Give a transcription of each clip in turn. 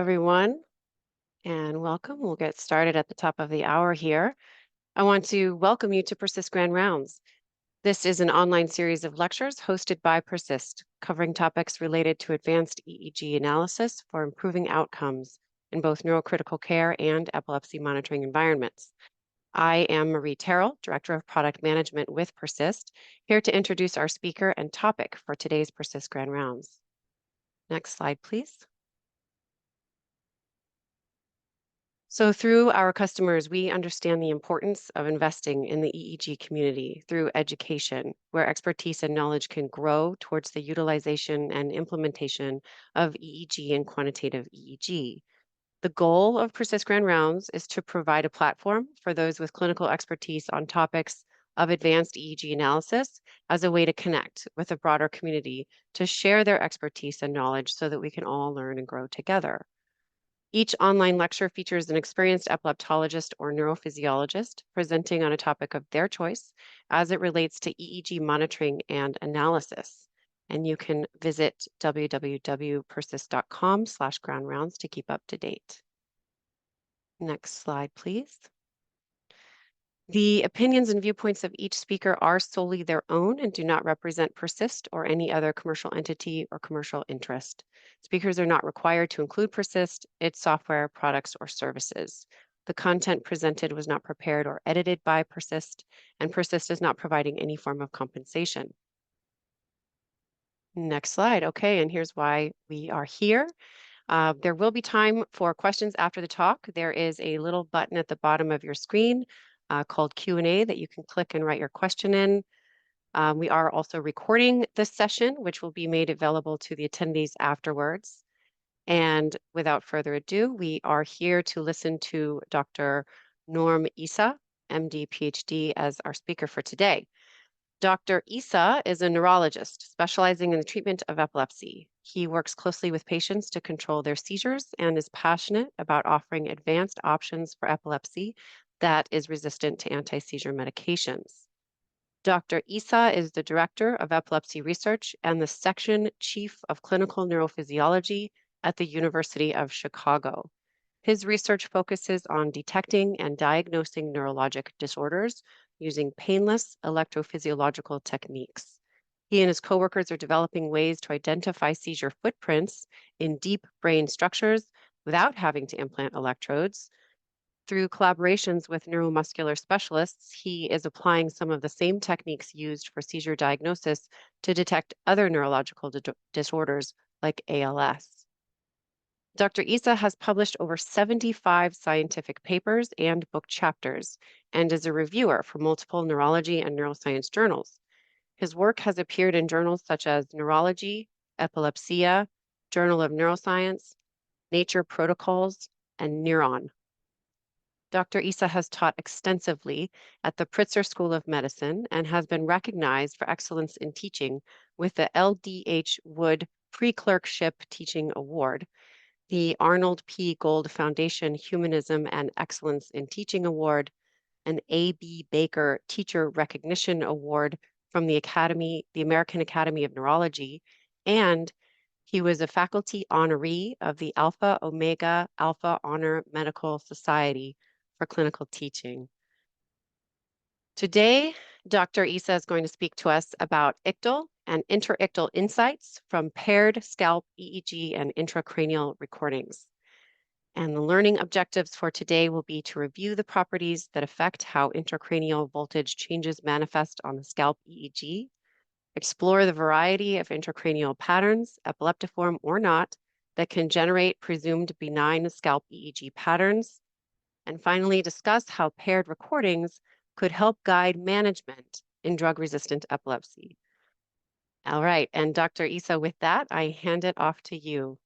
everyone, and welcome. We'll get started at the top of the hour here. I want to welcome you to Persyst Grand Rounds. This is an online series of lectures hosted by Persyst, covering topics related to advanced EEG analysis for improving outcomes in both neurocritical care and epilepsy monitoring environments. I am Marie Terrell, Director of Product Management with Persyst, here to introduce our speaker and topic for today's Persyst Grand Rounds. Next slide, please. So through our customers, we understand the importance of investing in the EEG community through education, where expertise and knowledge can grow towards the utilization and implementation of EEG and quantitative EEG. The goal of Persyst Grand Rounds is to provide a platform for those with clinical expertise on topics of advanced EEG analysis as a way to connect with a broader community to share their expertise and knowledge so that we can all learn and grow together. Each online lecture features an experienced epileptologist or neurophysiologist presenting on a topic of their choice as it relates to EEG monitoring and analysis. And you can visit www.persyst.com/groundrounds to keep up to date. Next slide, please. The opinions and viewpoints of each speaker are solely their own and do not represent Persyst or any other commercial entity or commercial interest. Speakers are not required to include Persyst, its software, products, or services. The content presented was not prepared or edited by Persyst, and Persyst is not providing any form of compensation. Next slide. Okay, and here's why we are here. There will be time for questions after the talk. There is a little button at the bottom of your screen called Q&A that you can click and write your question in. We are also recording this session, which will be made available to the attendees afterwards. And without further ado, we are here to listen to Dr. Naoum Issa, MD, Ph.D., as our speaker for today. Dr. Issa is a neurologist specializing in the treatment of epilepsy. He works closely with patients to control their seizures and is passionate about offering advanced options for epilepsy that is resistant to anti-seizure medications. Dr. Issa is the Director of Epilepsy Research and the Section Chief of Clinical Neurophysiology at the University of Chicago. His research focuses on detecting and diagnosing neurologic disorders using painless electrophysiological techniques. He and his coworkers are developing ways to identify seizure footprints in deep brain structures without having to implant electrodes. Through collaborations with neuromuscular specialists, he is applying some of the same techniques used for seizure diagnosis to detect other neurological disorders like ALS. Dr. Issa has published over 75 scientific papers and book chapters and is a reviewer for multiple neurology and neuroscience journals. His work has appeared in journals such as Neurology, Epilepsia, Journal of Neuroscience, Nature Protocols, and Neuron. Dr. Issa has taught extensively at the Pritzker School of Medicine and has been recognized for excellence in teaching with the LDH Wood Pre-Clerkship Teaching Award, the Arnold P. Gold Foundation Humanism and Excellence in Teaching Award, an A.B. Baker Teacher Recognition Award from the American Academy of Neurology, and he was a faculty honoree of the Alpha Omega Alpha Honor Medical Society for clinical teaching. Today, Dr. Issa is going to speak to us about Ictal and interictal insights from paired scalp EEG and intracranial recordings. And the learning objectives for today will be to review the properties that affect how intracranial voltage changes manifest on the scalp EEG, explore the variety of intracranial patterns, epileptiform or not, that can generate presumed benign scalp EEG patterns, and finally discuss how paired recordings could help guide management in drug-resistant epilepsy. All right, and Dr. Issa, with that, I hand it off to you.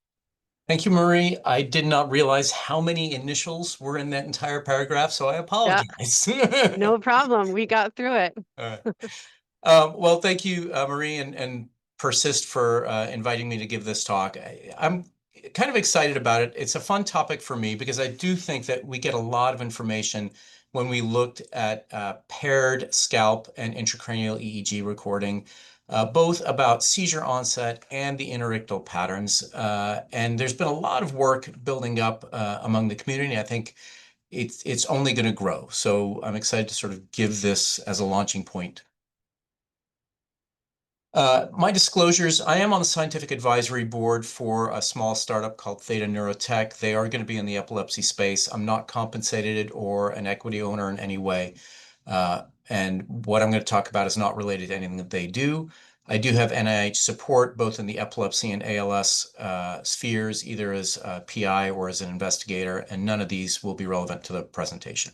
Thank you, Marie. I did not realize how many initials were in that entire paragraph, so I apologize. No problem. We got through it. All right. Well, thank you, Marie, and Persyst for inviting me to give this talk. I'm kind of excited about it. It's a fun topic for me because I do think that we get a lot of information when we looked at paired scalp and intracranial EEG recording. both about seizure onset and the interictal patterns. And there's been a lot of work building up among the community. I think it's only going to grow. So I'm excited to sort of give this as a launching point. My disclosures, I am on the scientific advisory board for a small startup called Theta Neurotech. They are going to be in the epilepsy space. I'm not compensated or an equity owner in any way. And what I'm going to talk about is not related to anything that they do. I do have NIH support both in the epilepsy and ALS spheres, either as a PI or as an investigator, and none of these will be relevant to the presentation.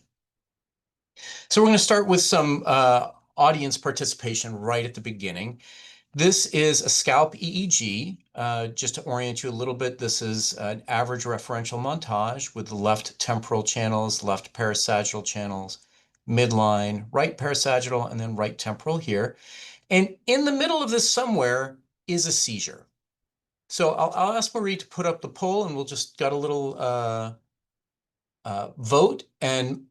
So we're going to start with some audience participation right at the beginning. This is a scalp EEG. Just to orient you a little bit, this is an average referential montage with the left temporal channels, left parasagittal channels, midline, right parasagittal, and then right temporal here. And in the middle of this somewhere is a seizure. So I'll ask Marie to put up the poll, and we'll just got a little vote. And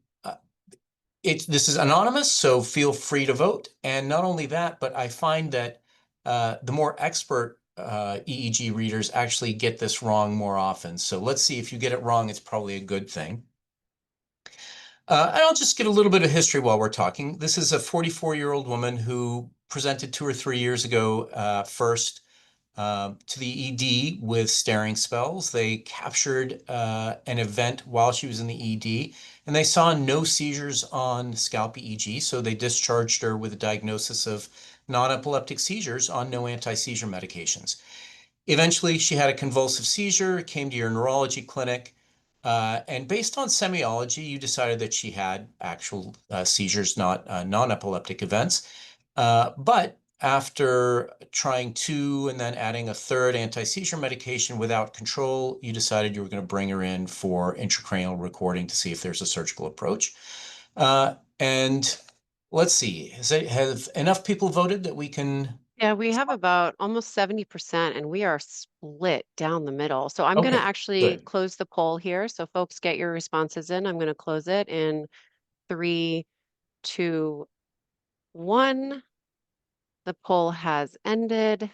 this is anonymous, so feel free to vote. And not only that, but I find that the more expert EEG readers actually get this wrong more often. So let's see, if you get it wrong, it's probably a good thing. And I'll just give a little bit of history while we're talking. This is a 44-year-old woman who presented 2 or 3 years ago first to the ED with staring spells. They captured an event while she was in the ED, and they saw no seizures on scalp EEG, so they discharged her with a diagnosis of non-epileptic seizures on no anti-seizure medications. Eventually, she had a convulsive seizure, came to your neurology clinic, and based on semiology, you decided that she had actual seizures, not non-epileptic events. But after trying 2 and then adding a third anti-seizure medication without control, you decided you were going to bring her in for intracranial recording to see if there's a surgical approach. And let's see, have enough people voted that we can? Yeah, we have about almost 70%, and we are split down the middle. So I'm going to Okay, actually good. close the poll here. So folks, get your responses in. I'm going to close it in 3, 2, 1. The poll has ended,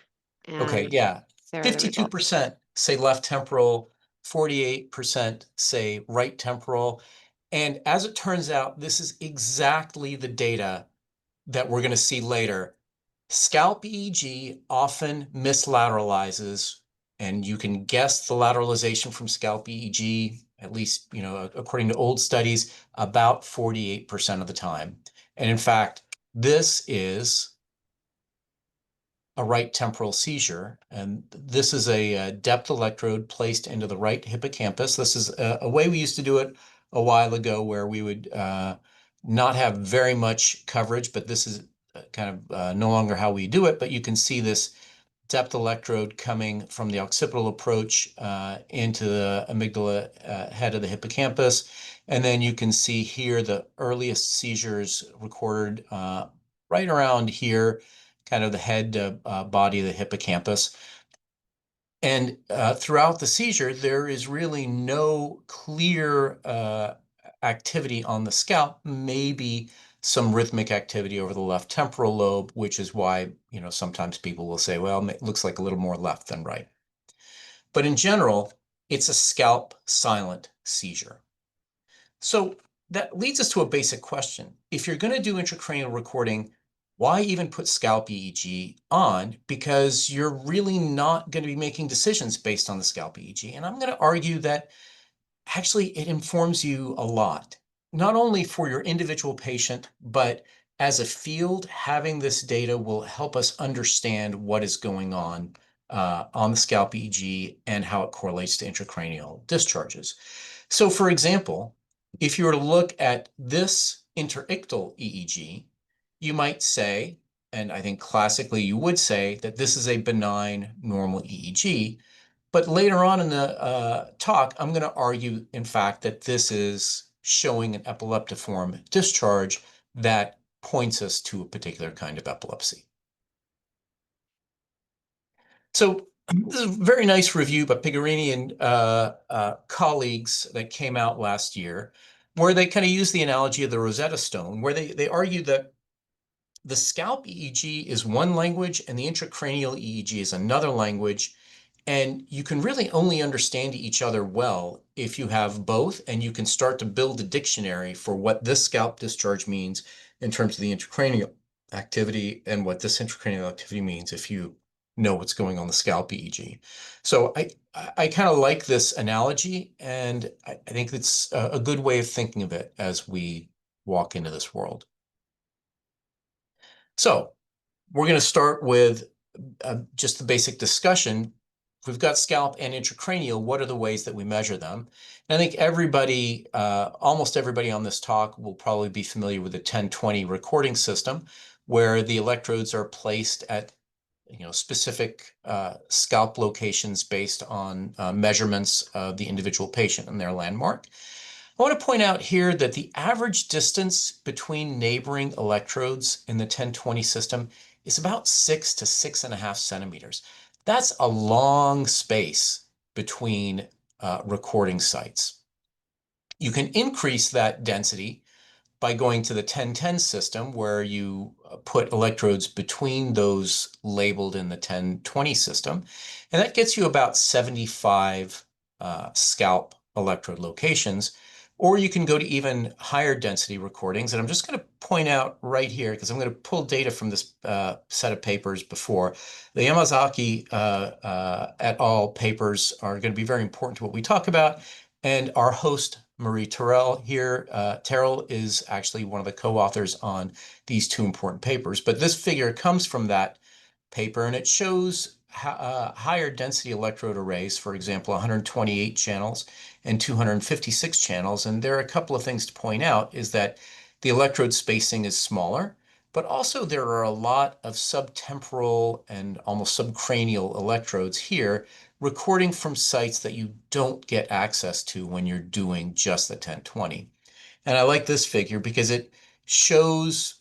Okay, and yeah. there are the results. 52% say left temporal, 48% say right temporal. And as it turns out, this is exactly the data that we're going to see later. Scalp EEG often mislateralizes, and you can guess the lateralization from scalp EEG, at least, according to old studies, about 48% of the time. And in fact, this is a right temporal seizure. And this is a depth electrode placed into the right hippocampus. This is a way we used to do it a while ago, where we would not have very much coverage, but this is kind of no longer how we do it. But you can see this depth electrode coming from the occipital approach into the amygdala head of the hippocampus. And then you can see here the earliest seizures recorded right around here, kind of the head body of the hippocampus. And throughout the seizure, there is really no clear activity on the scalp, maybe some rhythmic activity over the left temporal lobe, which is why, sometimes people will say, well, it looks like a little more left than right. But in general, it's a scalp silent seizure. So that leads us to a basic question. If you're going to do intracranial recording, why even put scalp EEG on? Because you're really not going to be making decisions based on the scalp EEG. And I'm going to argue that actually it informs you a lot, not only for your individual patient, but as a field, having this data will help us understand what is going on the scalp EEG and how it correlates to intracranial discharges. So for example, if you were to look at this interictal EEG, you might say, and I think classically you would say, that this is a benign normal EEG. But later on in the talk, I'm going to argue, in fact, that this is showing an epileptiform discharge that points us to a particular kind of epilepsy. So this is a very nice review by Pigarini and colleagues that came out last year, where they kind of use the analogy of the Rosetta Stone, where they argue that the scalp EEG is one language and the intracranial EEG is another language. And you can really only understand each other well if you have both, and you can start to build a dictionary for what this scalp discharge means in terms of the intracranial activity and what this intracranial activity means if you know what's going on the scalp EEG. So I kind of like this analogy, and I think it's a good way of thinking of it as we walk into this world. So we're going to start with just the basic discussion. We've got scalp and intracranial. What are the ways that we measure them? And I think everybody, almost everybody on this talk will probably be familiar with the 1020 recording system, where the electrodes are placed at specific scalp locations based on measurements of the individual patient and their landmark. I want to point out here that the average distance between neighboring electrodes in the 1020 system is about 6 to 6.5 centimeters. That's a long space between recording sites. You can increase that density by going to the 1010 system, where you put electrodes between those labeled in the 1020 system, and that gets you about 75 scalp electrode locations. Or you can go to even higher density recordings. And I'm just going to point out right here, because I'm going to pull data from this set of papers before. The Yamazaki et al. Papers are going to be very important to what we talk about. And our host, Marie Terrell here. Terrell is actually one of the co-authors on these two important papers. But this figure comes from that paper, and it shows higher density electrode arrays, for example, 128 channels and 256 channels. And there are a couple of things to point out, is that the electrode spacing is smaller, but also there are a lot of subtemporal and almost subcranial electrodes here, recording from sites that you don't get access to when you're doing just the 1020. And I like this figure because it shows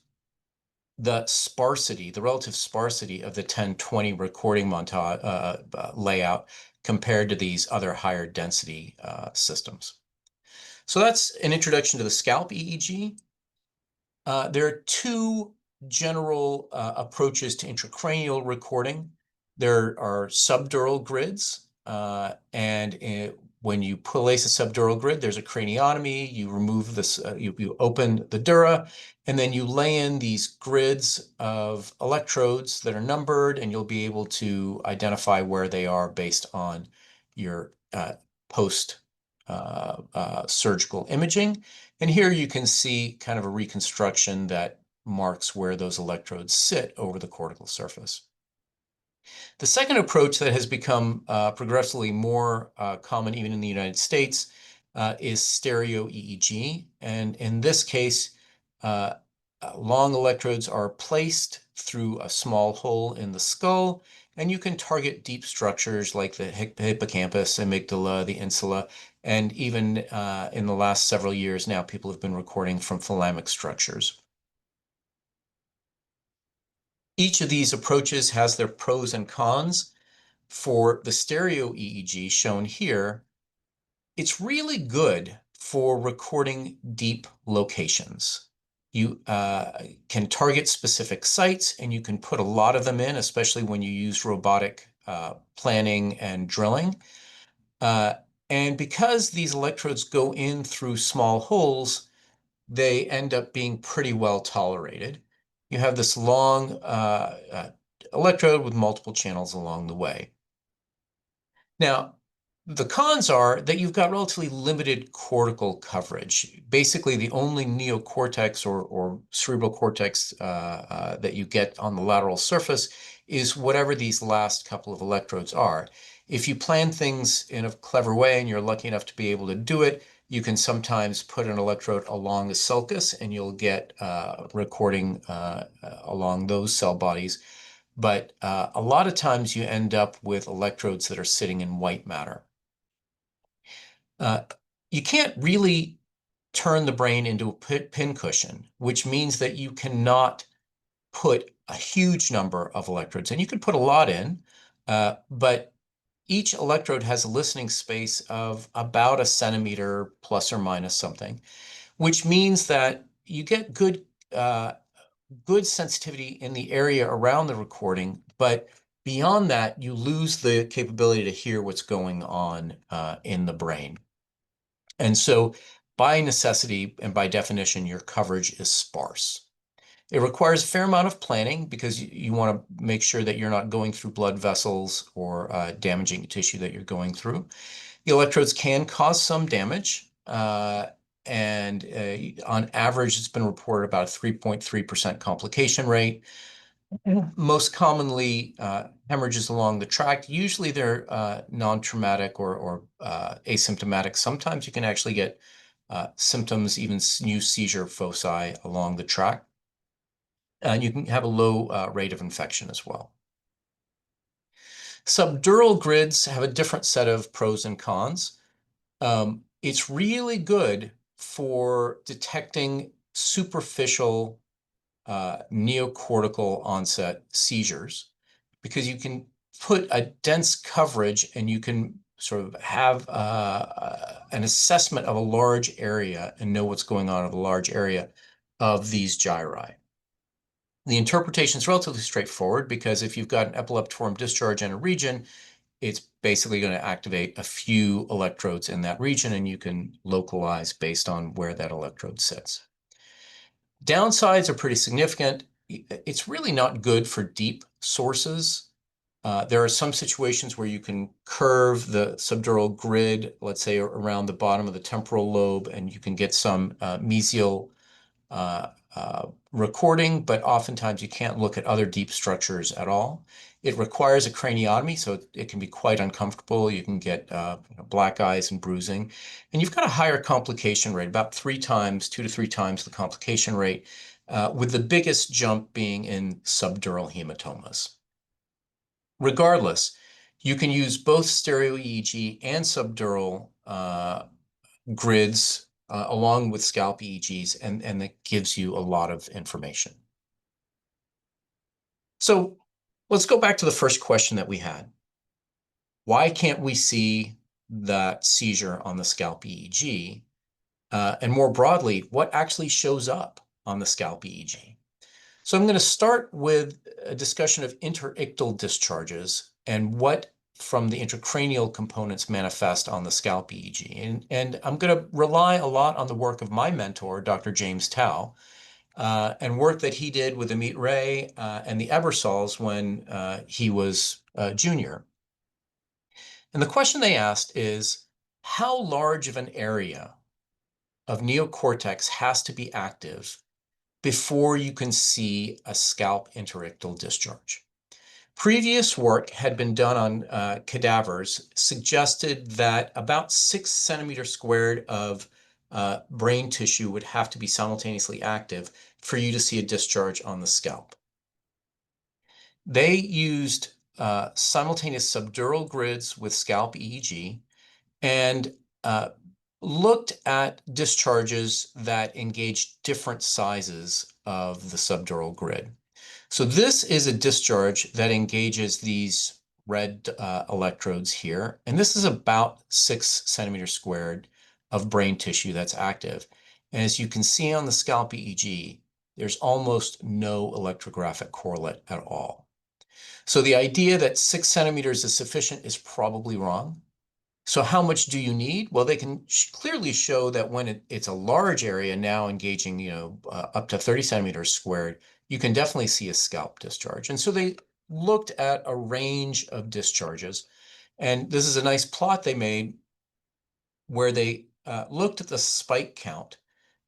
the sparsity, the relative sparsity of the 1020 recording montage layout compared to these other higher density systems. So that's an introduction to the scalp EEG. There are two general approaches to intracranial recording. There are subdural grids, when you place a subdural grid, there's a craniotomy. You remove this, you open the dura, and then you lay in these grids of electrodes that are numbered, and you'll be able to identify where they are based on your post surgical imaging. And here you can see kind of a reconstruction that marks where those electrodes sit over the cortical surface. The second approach that has become progressively more common even in the United States is stereo EEG. And in this case, long electrodes are placed through a small hole in the skull, and you can target deep structures like the hippocampus, amygdala, the insula, and even in the last several years now, people have been recording from thalamic structures. Each of these approaches has their pros and cons. For the stereo EEG shown here, it's really good for recording deep locations. You can target specific sites, and you can put a lot of them in, especially when you use robotic planning and drilling. And because these electrodes go in through small holes, they end up being pretty well tolerated. You have this long electrode with multiple channels along the way. Now, the cons are that you've got relatively limited cortical coverage. Basically, the only neocortex or cerebral cortex that you get on the lateral surface is whatever these last couple of electrodes are. If you plan things in a clever way and you're lucky enough to be able to do it, you can sometimes put an electrode along the sulcus and you'll get recording along those cell bodies. But a lot of times you end up with electrodes that are sitting in white matter. You can't really turn the brain into a pincushion, which means that you cannot put a huge number of electrodes, and you can put a lot in, but each electrode has a listening space of about a centimeter plus or minus something, which means that you get good good sensitivity in the area around the recording, but beyond that, you lose the capability to hear what's going on in the brain. And so by necessity and by definition, your coverage is sparse. It requires a fair amount of planning because you want to make sure that you're not going through blood vessels or damaging tissue that you're going through. The electrodes can cause some damage, and on average, it's been reported about a 3.3% complication rate. Most commonly, hemorrhages along the tract. Usually they're non-traumatic or asymptomatic. Sometimes you can actually get symptoms, even new seizure foci along the tract. And you can have a low rate of infection as well. Subdural grids have a different set of pros and cons. It's really good for detecting superficial neocortical onset seizures because you can put a dense coverage and you can sort of have an assessment of a large area and know what's going on in a large area of these gyri. The interpretation is relatively straightforward because if you've got an epileptiform discharge in a region, it's basically going to activate a few electrodes in that region, and you can localize based on where that electrode sits. Downsides are pretty significant. It's really not good for deep sources. There are some situations where you can curve the subdural grid, let's say around the bottom of the temporal lobe, and you can get some mesial recording, but oftentimes you can't look at other deep structures at all. It requires a craniotomy, so it can be quite uncomfortable. You can get black eyes and bruising. And you've got a higher complication rate, about 2 to 3 times the complication rate, with the biggest jump being in subdural hematomas. Regardless, you can use both stereo EEG and subdural grids along with scalp EEGs, and that gives you a lot of information. So let's go back to the first question that we had. Why can't we see that seizure on the scalp EEG? And more broadly, what actually shows up on the scalp EEG? So I'm going to start with a discussion of interictal discharges and what from the intracranial components manifest on the scalp EEG. And I'm going to rely a lot on the work of my mentor, Dr. James Tao, and work that he did with Amit Ray and the Ebersols when he was junior. And the question they asked is, how large of an area of neocortex has to be active before you can see a scalp interictal discharge? Previous work had been done on cadavers, suggested that about 6 centimeters squared of brain tissue would have to be simultaneously active for you to see a discharge on the scalp. They used simultaneous subdural grids with scalp EEG and looked at discharges that engaged different sizes of the subdural grid. So this is a discharge that engages these red electrodes here, and this is about 6 centimeters squared of brain tissue that's active. And as you can see on the scalp EEG, there's almost no electrographic correlate at all. So the idea that 6 centimeters is sufficient is probably wrong. So how much do you need? Well, they can clearly show that when it's a large area now engaging, up to 30 centimeters squared, you can definitely see a scalp discharge. And so they looked at a range of discharges. And this is a nice plot they made where they looked at the spike count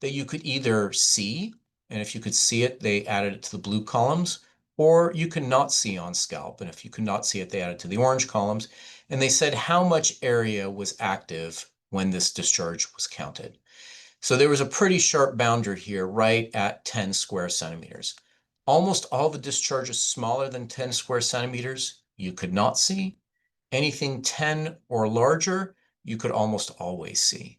that you could either see, and if you could see it, they added it to the blue columns, or you could not see on scalp. And if you could not see it, they added to the orange columns. And they said how much area was active when this discharge was counted. So there was a pretty sharp boundary here, right at 10 square centimeters. Almost all the discharges smaller than 10 square centimeters, you could not see. Anything 10 or larger, you could almost always see.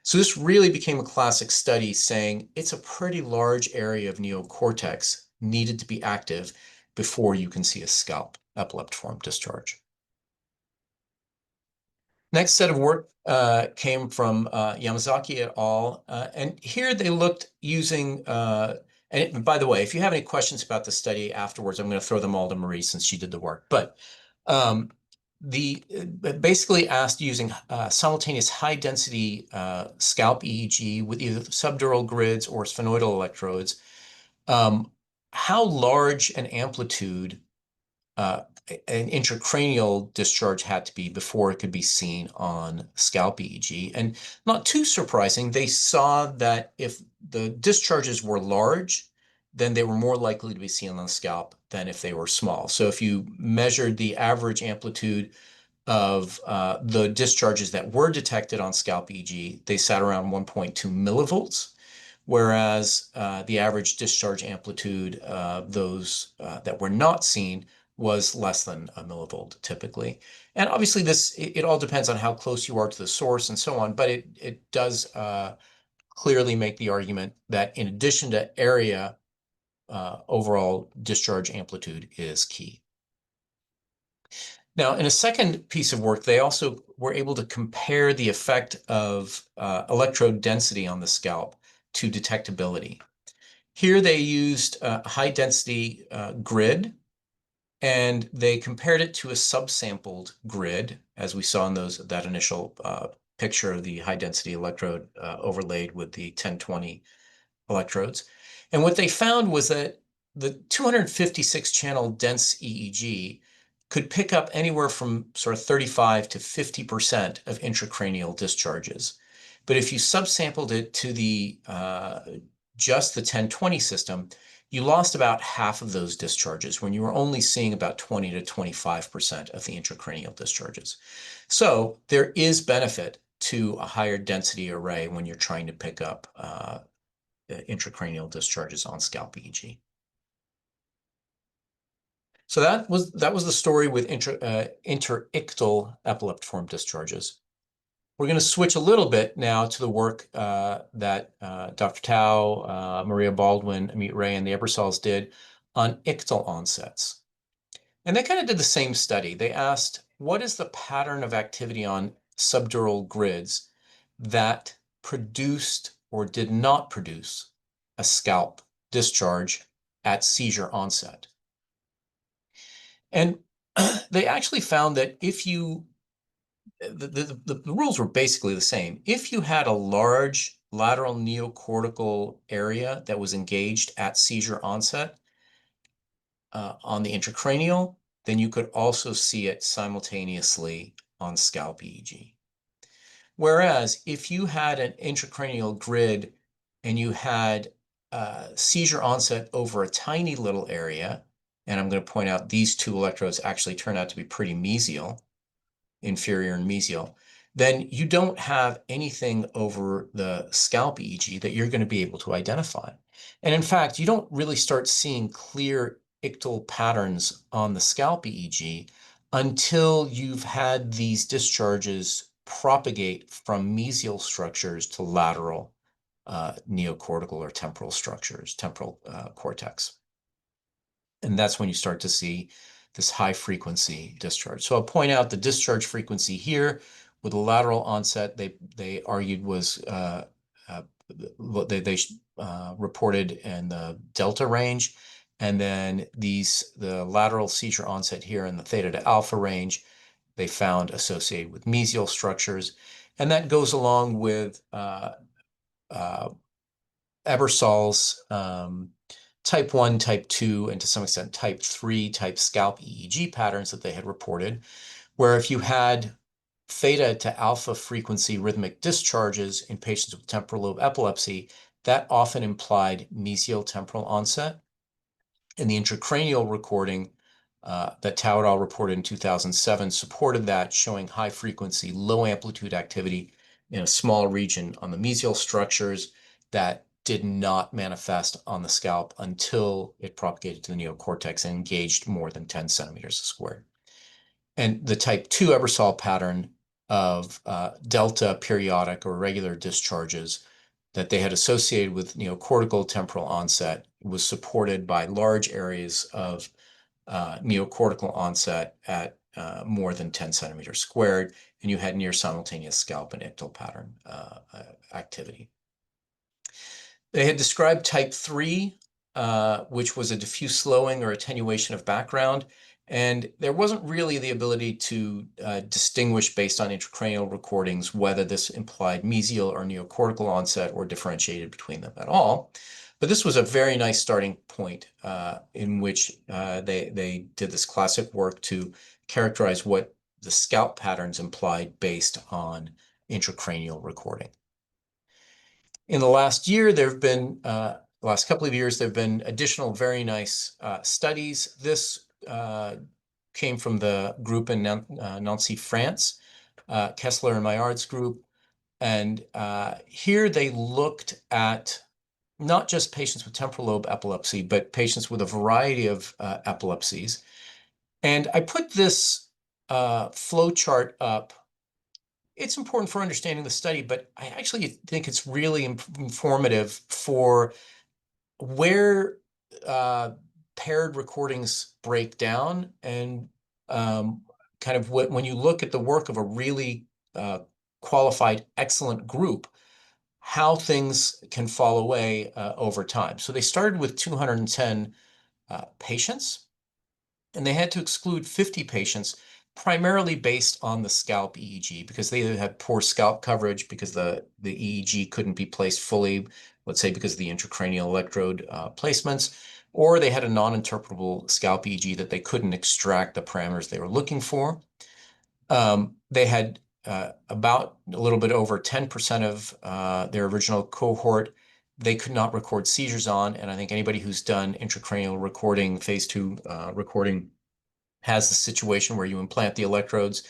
So this really became a classic study saying it's a pretty large area of neocortex needed to be active before you can see a scalp epileptiform discharge. Next set of work came from Yamazaki et al. And here they looked using And by the way, if you have any questions about the study afterwards, I'm going to throw them all to Marie since she did the work. But basically asked using simultaneous high-density scalp EEG with either subdural grids or sphenoidal electrodes, how large an amplitude an intracranial discharge had to be before it could be seen on scalp EEG. And not too surprising, they saw that if the discharges were large, then they were more likely to be seen on the scalp than if they were small. So if you measured the average amplitude of the discharges that were detected on scalp EEG, they sat around 1.2 millivolts, whereas the average discharge amplitude of those that were not seen was less than a millivolt typically. And obviously it all depends on how close you are to the source and so on, but it does clearly make the argument that in addition to area, overall discharge amplitude is key. Now, in a second piece of work, they also were able to compare the effect of electrode density on the scalp to detectability. Here they used a high-density grid, and they compared it to a subsampled grid, as we saw in that initial picture of the high-density electrode overlaid with the 1020 electrodes. And what they found was that the 256-channel dense EEG could pick up anywhere from sort of 35 to 50% of intracranial discharges. But if you subsampled it to just the 1020 system, you lost about half of those discharges when you were only seeing about 20 to 25% of the intracranial discharges. So there is benefit to a higher density array when you're trying to pick up intracranial discharges on scalp EEG. So that was the story with interictal epileptiform discharges. We're going to switch a little bit now to the work that Dr. Tao, Maria Baldwin, Amit Ray, and the Ebersols did on ictal onsets. And they kind of did the same study. They asked, what is the pattern of activity on subdural grids that produced or did not produce a scalp discharge at seizure onset? And they actually found that if you the rules were basically the same. If you had a large lateral neocortical area that was engaged at seizure onset on the intracranial, then you could also see it simultaneously on scalp EEG. Whereas if you had an intracranial grid and you had seizure onset over a tiny little area, and I'm going to point out these two electrodes actually turn out to be pretty mesial, inferior and mesial, then you don't have anything over the scalp EEG that you're going to be able to identify. And in fact, you don't really start seeing clear ictal patterns on the scalp EEG until you've had these discharges propagate from mesial structures to lateral neocortical or temporal structures, temporal cortex. And that's when you start to see this high frequency discharge. So I'll point out the discharge frequency here with the lateral onset, they argued was what they reported in the delta range. And then the lateral seizure onset here in the theta to alpha range, they found associated with mesial structures. And that goes along with Ebersol's type 1, type 2, and to some extent type 3 type scalp EEG patterns that they had reported, where if you had theta to alpha frequency rhythmic discharges in patients with temporal lobe epilepsy, that often implied mesial temporal onset. And the intracranial recording that Tao et al. Reported in 2007 supported that, showing high frequency, low amplitude activity in a small region on the mesial structures that did not manifest on the scalp until it propagated to the neocortex and engaged more than 10 centimeters squared. And the type 2 Ebersol pattern of delta periodic or regular discharges that they had associated with neocortical temporal onset was supported by large areas of neocortical onset at more than 10 centimeters squared, and you had near simultaneous scalp and ictal pattern activity. They had described type 3 which was a diffuse slowing or attenuation of background. And there wasn't really the ability to distinguish based on intracranial recordings whether this implied mesial or neocortical onset or differentiated between them at all. But this was a very nice starting point in which they did this classic work to characterize what the scalp patterns implied based on intracranial recording. In the last year, there have been, last couple of years, there have been additional very nice studies. This came from the group in Nancy, France, Kessler and Maillard's group. And here they looked at not just patients with temporal lobe epilepsy, but patients with a variety of epilepsies. And I put this flow chart up. It's important for understanding the study, but I actually think it's really informative for where paired recordings break down and kind of when you look at the work of a really qualified, excellent group, how things can fall away over time. So they started with 210 patients, and they had to exclude 50 patients primarily based on the scalp EEG because they had poor scalp coverage because the EEG couldn't be placed fully, let's say because of the intracranial electrode placements, or they had a non-interpretable scalp EEG that they couldn't extract the parameters they were looking for. They had about a little bit over 10% of their original cohort they could not record seizures on, and I think anybody who's done intracranial recording, phase 2 recording, has the situation where you implant the electrodes,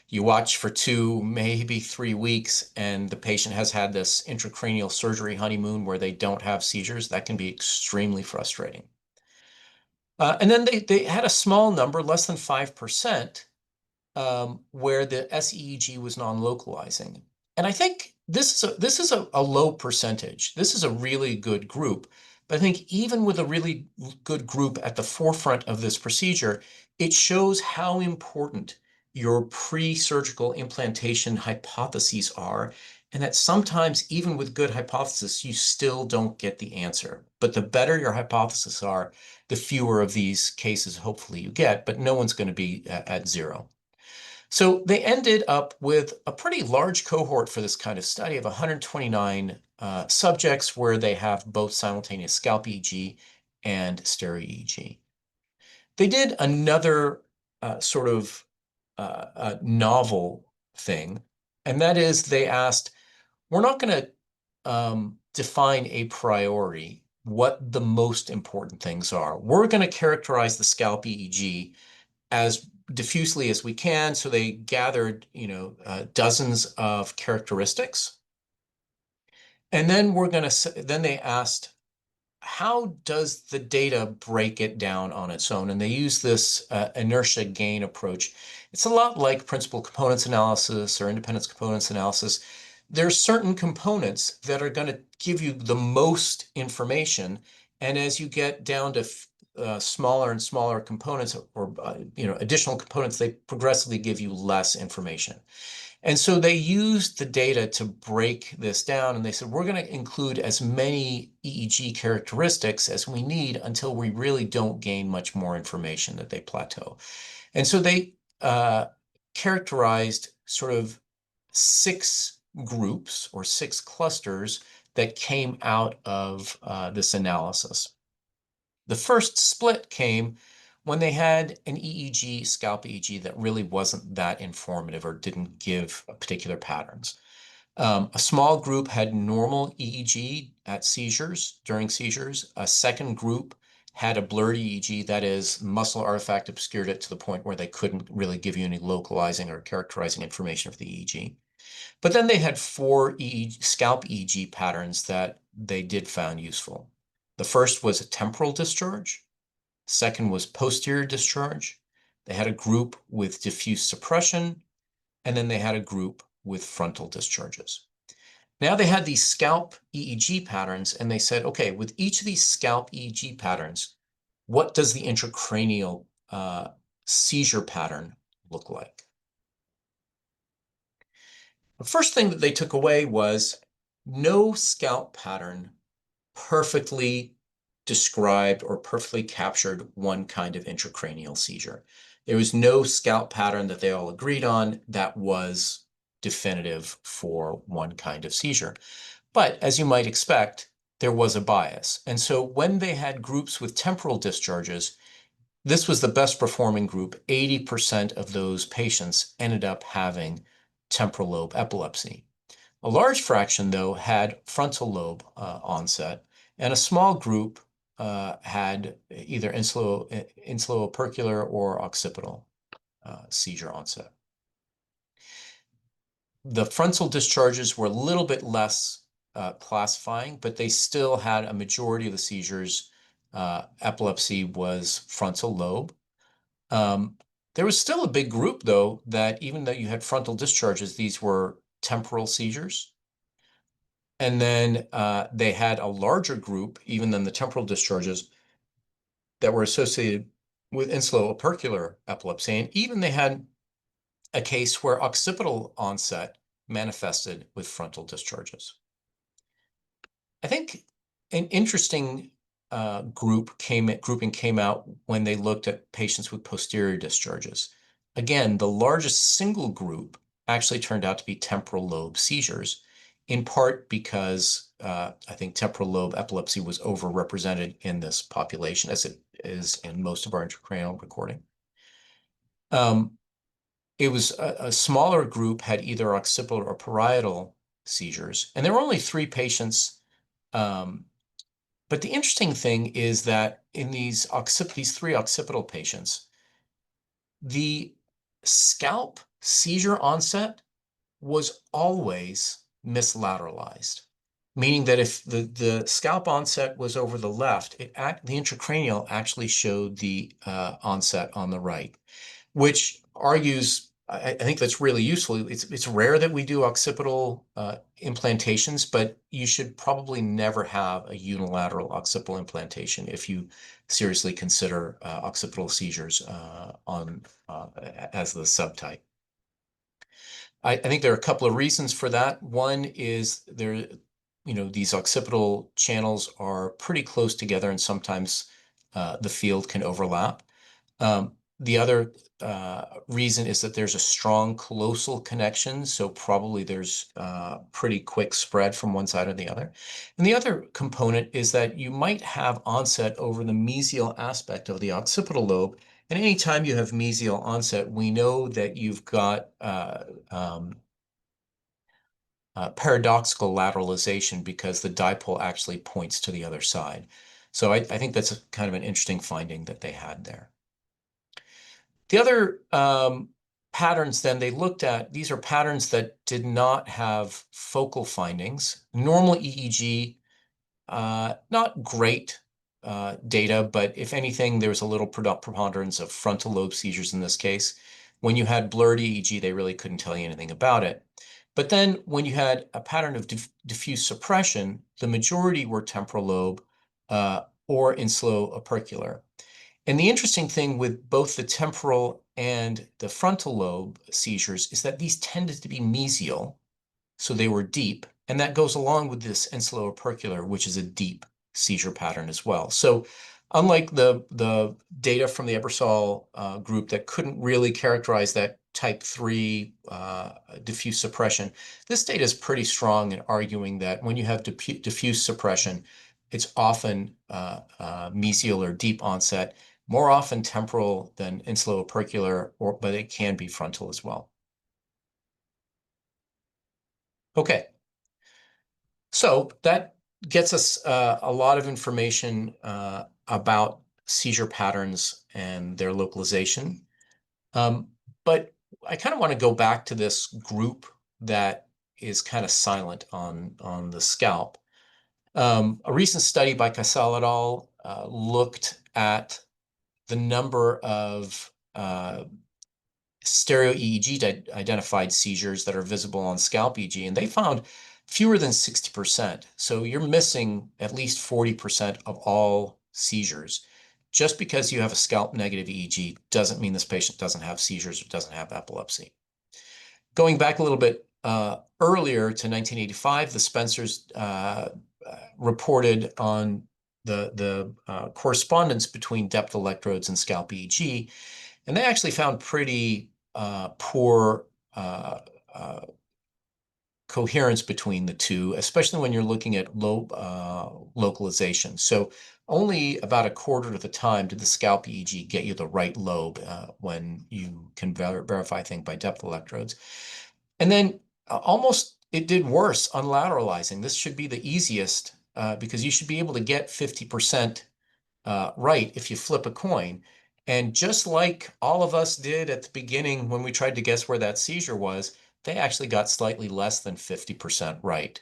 you watch for 2, maybe 3 weeks, and the patient has had this intracranial surgery honeymoon where they don't have seizures. That can be extremely frustrating. And then they had a small number, less than 5%, where the SEEG was non-localizing. And I think this is a low percentage. This is a really good group. But I think even with a really good group at the forefront of this procedure, it shows how important your pre-surgical implantation hypotheses are, and that sometimes even with good hypothesis, you still don't get the answer. But the better your hypotheses are, the fewer of these cases hopefully you get, but no one's going to be at zero. So they ended up with a pretty large cohort for this kind of study of 129 subjects where they have both simultaneous scalp EEG and stereo EEG. They did another sort of novel thing, and that is they asked, we're not going to define a priori what the most important things are. We're going to characterize the scalp EEG as diffusely as we can. So they gathered, dozens of characteristics. And then then they asked, how does the data break it down on its own? And they use this inertia gain approach. It's a lot like principal components analysis or independence components analysis. There are certain components that are going to give you the most information. And as you get down to smaller and smaller components or additional components, they progressively give you less information. And so they used the data to break this down, and they said, we're going to include as many EEG characteristics as we need until we really don't gain much more information, that they plateau. And so they characterized sort of 6 groups or 6 clusters that came out of this analysis. The first split came when they had an EEG, scalp EEG, that really wasn't that informative or didn't give particular patterns. A small group had normal EEG at seizures, during seizures. A second group had a blurred EEG, that is, muscle artifact obscured it to the point where they couldn't really give you any localizing or characterizing information of the EEG. But then they had 4 scalp EEG patterns that they did find useful. The first was a temporal discharge. Second was posterior discharge. They had a group with diffuse suppression, and then they had a group with frontal discharges. Now they had these scalp EEG patterns, and they said, okay, with each of these scalp EEG patterns, what does the intracranial seizure pattern look like? The first thing that they took away was no scalp pattern perfectly described or perfectly captured one kind of intracranial seizure. There was no scalp pattern that they all agreed on that was definitive for one kind of seizure. But as you might expect, there was a bias. And so when they had groups with temporal discharges, this was the best performing group. 80% of those patients ended up having temporal lobe epilepsy. A large fraction, though, had frontal lobe onset, and a small group had either insulo-opercular or occipital seizure onset. The frontal discharges were a little bit less classifying, but they still had a majority of the seizures. Epilepsy was frontal lobe. There was still a big group, though, that even though you had frontal discharges, these were temporal seizures. And then they had a larger group, even than the temporal discharges, that were associated with insulo-opercular epilepsy. And even they had a case where occipital onset manifested with frontal discharges. I think an interesting grouping came out when they looked at patients with posterior discharges. Again, the largest single group actually turned out to be temporal lobe seizures, in part because I think temporal lobe epilepsy was overrepresented in this population, as it is in most of our intracranial recording. It was a smaller group had either occipital or parietal seizures, and there were only 3 patients. But the interesting thing is that in these 3 occipital patients, the scalp seizure onset was always mislateralized, meaning that if the scalp onset was over the left, the intracranial actually showed the onset on the right, which argues, I think that's really useful. It's rare that we do occipital implantations, but you should probably never have a unilateral occipital implantation if you seriously consider occipital seizures as the subtype. I think there are a couple of reasons for that. One is these occipital channels are pretty close together, and sometimes the field can overlap. The other reason is that there's a strong callosal connection, so probably there's pretty quick spread from one side or the other. And the other component is that you might have onset over the mesial aspect of the occipital lobe. And anytime you have mesial onset, we know that you've got paradoxical lateralization because the dipole actually points to the other side. So I think that's kind of an interesting finding that they had there. The other patterns then they looked at, these are patterns that did not have focal findings. Normal EEG, not great data, but if anything, there was a little preponderance of frontal lobe seizures in this case. When you had blurred EEG, they really couldn't tell you anything about it. But then when you had a pattern of diffuse suppression, the majority were temporal lobe or insulo-opercular. And the interesting thing with both the temporal and the frontal lobe seizures is that these tended to be mesial, so they were deep, and that goes along with this insulo-opercular, which is a deep seizure pattern as well. So unlike the data from the Ebersol group that couldn't really characterize that type 3 diffuse suppression, this data is pretty strong in arguing that when you have diffuse suppression, it's often mesial or deep onset, more often temporal than insulo-opercular, but it can be frontal as well. Okay, so that gets us a lot of information about seizure patterns and their localization. But I kind of want to go back to this group that is kind of silent on the scalp. A recent study by Casal et al. Looked at the number of stereo EEG identified seizures that are visible on scalp EEG, and they found fewer than 60%. So you're missing at least 40% of all seizures. Just because you have a scalp negative EEG doesn't mean this patient doesn't have seizures or doesn't have epilepsy. Going back a little bit earlier to 1985, the Spencers reported on correspondence between depth electrodes and scalp EEG, and they actually found pretty poor coherence between the two, especially when you're looking at low localization. So only about a quarter of the time did the scalp EEG get you the right lobe when you can verify things by depth electrodes. And then almost it did worse on lateralizing. This should be the easiest because you should be able to get 50% right if you flip a coin. And just like all of us did at the beginning when we tried to guess where that seizure was, they actually got slightly less than 50% right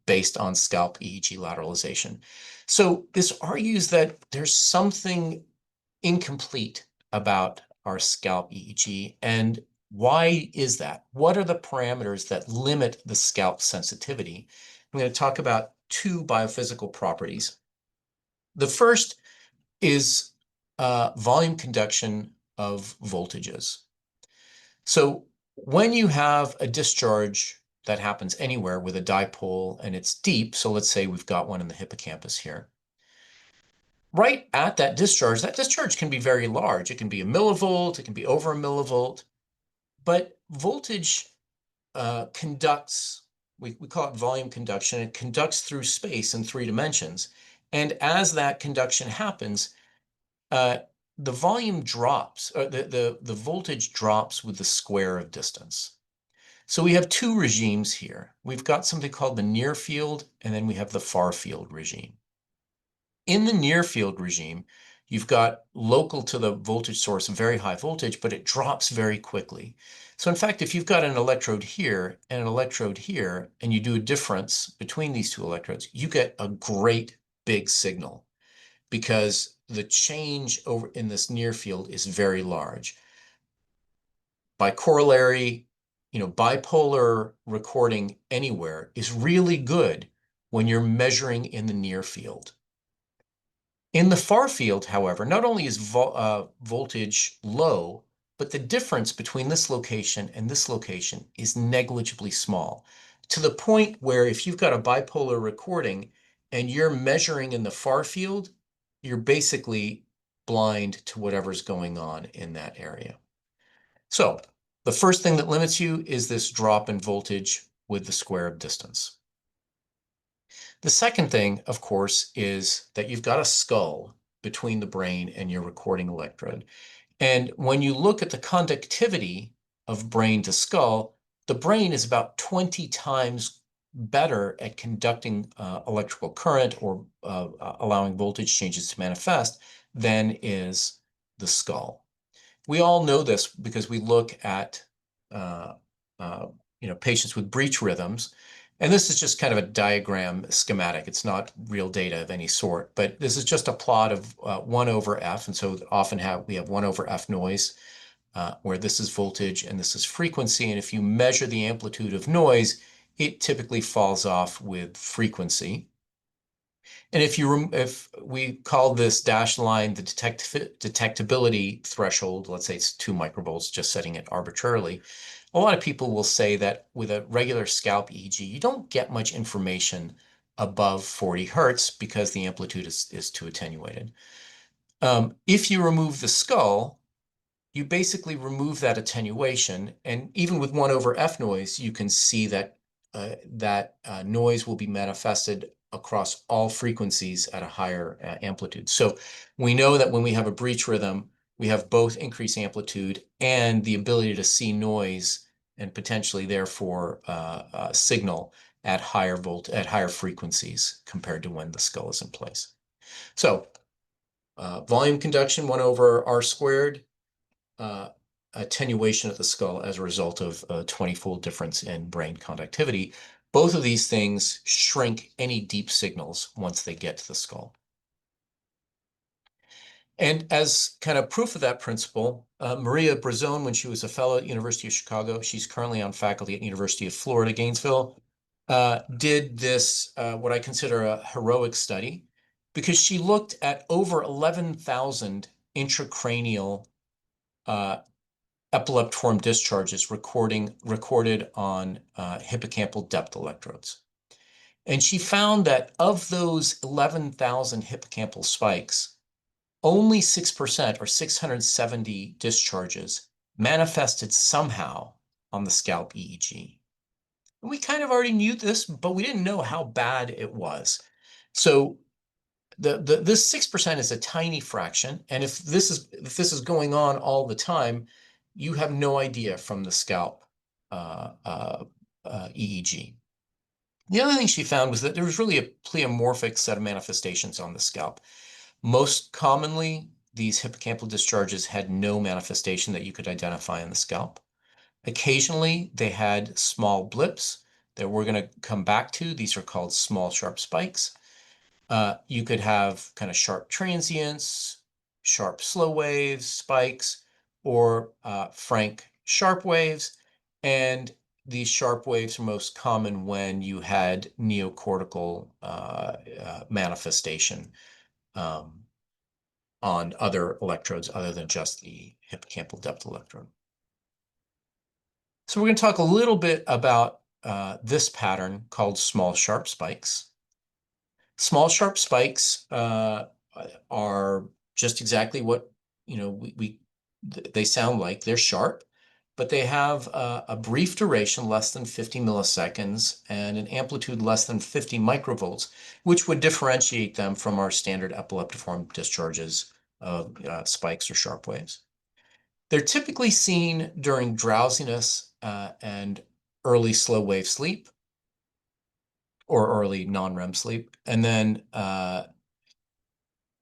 based on scalp EEG lateralization. So this argues that there's something incomplete about our scalp EEG. And why is that? What are the parameters that limit the scalp sensitivity? I'm going to talk about two biophysical properties. The first is volume conduction of voltages. So when you have a discharge that happens anywhere with a dipole and it's deep, so let's say we've got one in the hippocampus here, right at that discharge can be very large. It can be a millivolt, it can be over a millivolt, but voltage conducts, we call it volume conduction. It conducts through space in 3 dimensions. And as that conduction happens, the volume drops, or the voltage drops with the square of distance. So we have two regimes here. We've got something called the near field, and then we have the far field regime. In the near field regime, you've got local to the voltage source, very high voltage, but it drops very quickly. So in fact, if you've got an electrode here and an electrode here, and you do a difference between these two electrodes, you get a great big signal because the change over in this near field is very large. By corollary, bipolar recording anywhere is really good when you're measuring in the near field. In the far field, however, not only is voltage low, but the difference between this location and this location is negligibly small, to the point where if you've got a bipolar recording and you're measuring in the far field, you're basically blind to whatever's going on in that area. So the first thing that limits you is this drop in voltage with the square of distance. The second thing, of course, is that you've got a skull between the brain and your recording electrode. And when you look at the conductivity of brain to skull, the brain is about 20 times better at conducting electrical current or allowing voltage changes to manifest than is the skull. We all know this because we look at patients with breech rhythms. And this is just kind of a diagram schematic. It's not real data of any sort, but this is just a plot of 1 over F. And so often we have 1 over F noise, where this is voltage and this is frequency. And if you measure the amplitude of noise, it typically falls off with frequency. And if we call this dashed line the detectability threshold, let's say it's 2 microvolts, just setting it arbitrarily, a lot of people will say that with a regular scalp EEG, you don't get much information above 40 hertz because the amplitude is too attenuated. If you remove the skull, you basically remove that attenuation, and even with 1 over F noise, you can see that noise will be manifested across all frequencies at a higher amplitude. So we know that when we have a breech rhythm, we have both increased amplitude and the ability to see noise and potentially therefore signal at higher frequencies compared to when the skull is in place. So volume conduction 1 over R squared, attenuation of the skull as a result of a 20-fold difference in brain conductivity. Both of these things shrink any deep signals once they get to the skull. And as kind of proof of that principle, Maria Brazone, when she was a fellow at University of Chicago, she's currently on faculty at University of Florida, Gainesville, did this, what I consider a heroic study, because she looked at over 11,000 intracranial epileptiform discharges recorded on hippocampal depth electrodes. And she found that of those 11,000 hippocampal spikes, only 6% or 670 discharges manifested somehow on the scalp EEG. And we kind of already knew this, but we didn't know how bad it was. So this 6% is a tiny fraction, and if this is going on all the time, you have no idea from the scalp EEG. The other thing she found was that there was really a pleomorphic set of manifestations on the scalp. Most commonly, these hippocampal discharges had no manifestation that you could identify on the scalp. Occasionally, they had small blips that we're going to come back to. These are called small sharp spikes. You could have kind of sharp transients, sharp slow waves, spikes, or frank sharp waves. And these sharp waves are most common when you had neocortical manifestation on other electrodes other than just the hippocampal depth electrode. So we're going to talk a little bit about this pattern called small sharp spikes. Small sharp spikes are just exactly what they sound like. They're sharp, but they have a brief duration, less than 50 milliseconds, and an amplitude less than 50 microvolts, which would differentiate them from our standard epileptiform discharges of spikes or sharp waves. They're typically seen during drowsiness and early slow wave sleep, or early non-REM sleep. And then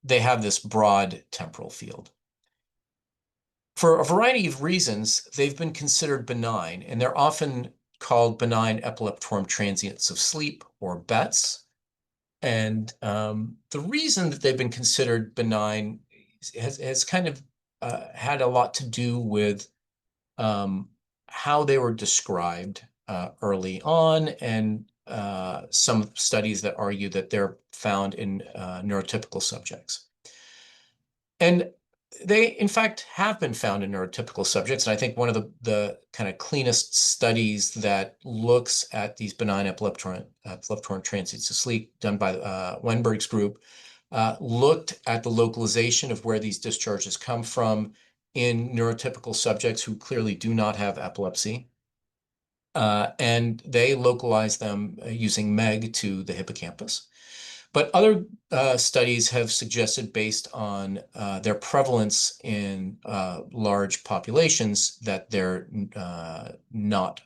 they have this broad temporal field. For a variety of reasons, they've been considered benign, and they're often called benign epileptiform transients of sleep, or BETs. And the reason that they've been considered benign has kind of had a lot to do with how they were described early on, and some studies that argue that they're found in neurotypical subjects. And they, in fact, have been found in neurotypical subjects. And I think one of the kind of cleanest studies that looks at these benign epileptiform transients of sleep, done by Wenberg's group, looked at the localization of where these discharges come from in neurotypical subjects who clearly do not have epilepsy. And they localized them using MEG to the hippocampus. But other studies have suggested, based on their prevalence in large populations, that they're not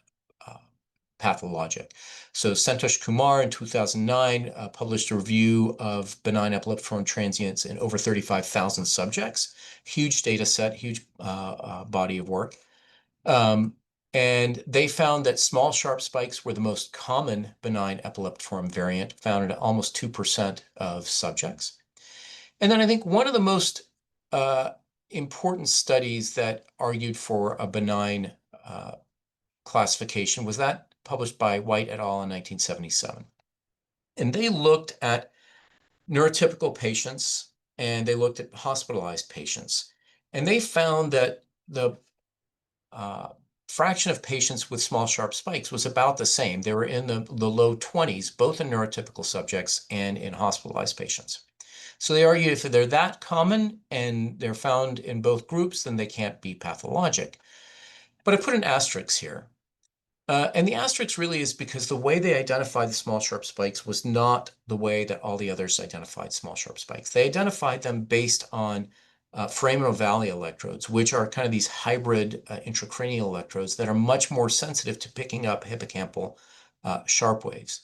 pathologic. So Santosh Kumar in 2009 published a review of benign epileptiform transients in over 35,000 subjects. Huge data set, huge body of work. And they found that small sharp spikes were the most common benign epileptiform variant, found in almost 2% of subjects. And then I think one of the most important studies that argued for a benign classification was that published by White et al. In 1977. And they looked at neurotypical patients, and they looked at hospitalized patients. And they found that the fraction of patients with small sharp spikes was about the same. They were in the low 20s, both in neurotypical subjects and in hospitalized patients. So they argue if they're that common and they're found in both groups, then they can't be pathologic. But I put an asterisk here. And the asterisk really is because the way they identified the small sharp spikes was not the way that all the others identified small sharp spikes. They identified them based on foramen ovale electrodes, which are kind of these hybrid intracranial electrodes that are much more sensitive to picking up hippocampal sharp waves.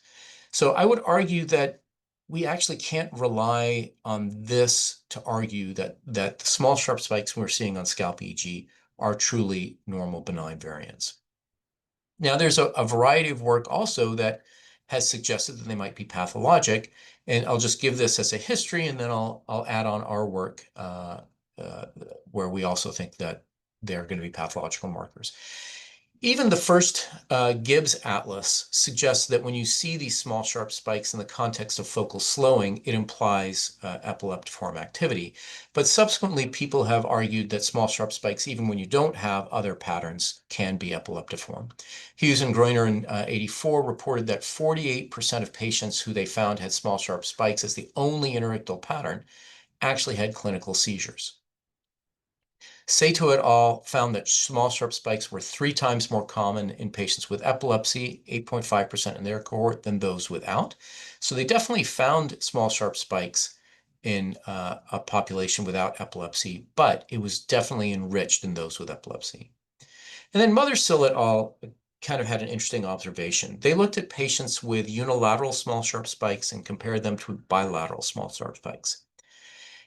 So I would argue that we actually can't rely on this to argue that the small sharp spikes we're seeing on scalp EEG are truly normal benign variants. Now, there's a variety of work also that has suggested that they might be pathologic, and I'll just give this as a history, and then I'll add on our work where we also think that they're going to be pathological markers. Even the first Gibbs atlas suggests that when you see these small, sharp spikes in the context of focal slowing, it implies epileptiform activity. But subsequently, people have argued that small, sharp spikes, even when you don't have other patterns, can be epileptiform. Hughes and Groener in '84 reported that 48% of patients who they found had small, sharp spikes as the only interictal pattern actually had clinical seizures. Sato et al. Found that small sharp spikes were 3 times more common in patients with epilepsy, 8.5% in their cohort, than those without. So they definitely found small sharp spikes in a population without epilepsy, but it was definitely enriched in those with epilepsy. And then Mothersill et al. Kind of had an interesting observation. They looked at patients with unilateral small sharp spikes and compared them to bilateral small sharp spikes.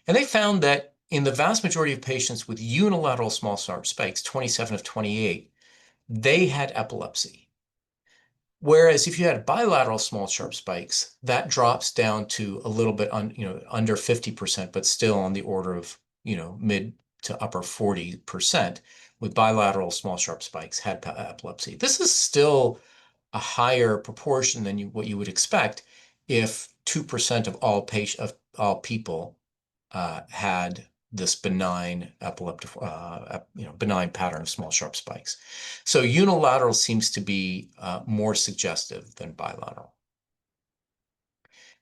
And they found that in the vast majority of patients with unilateral small sharp spikes, 27 of 28, they had epilepsy. Whereas if you had bilateral small sharp spikes, that drops down to a little bit under 50%, but still on the order of mid to upper 40% with bilateral small sharp spikes had epilepsy. This is still a higher proportion than what you would expect if 2% of all people had this benign benign pattern of small sharp spikes. So unilateral seems to be more suggestive than bilateral.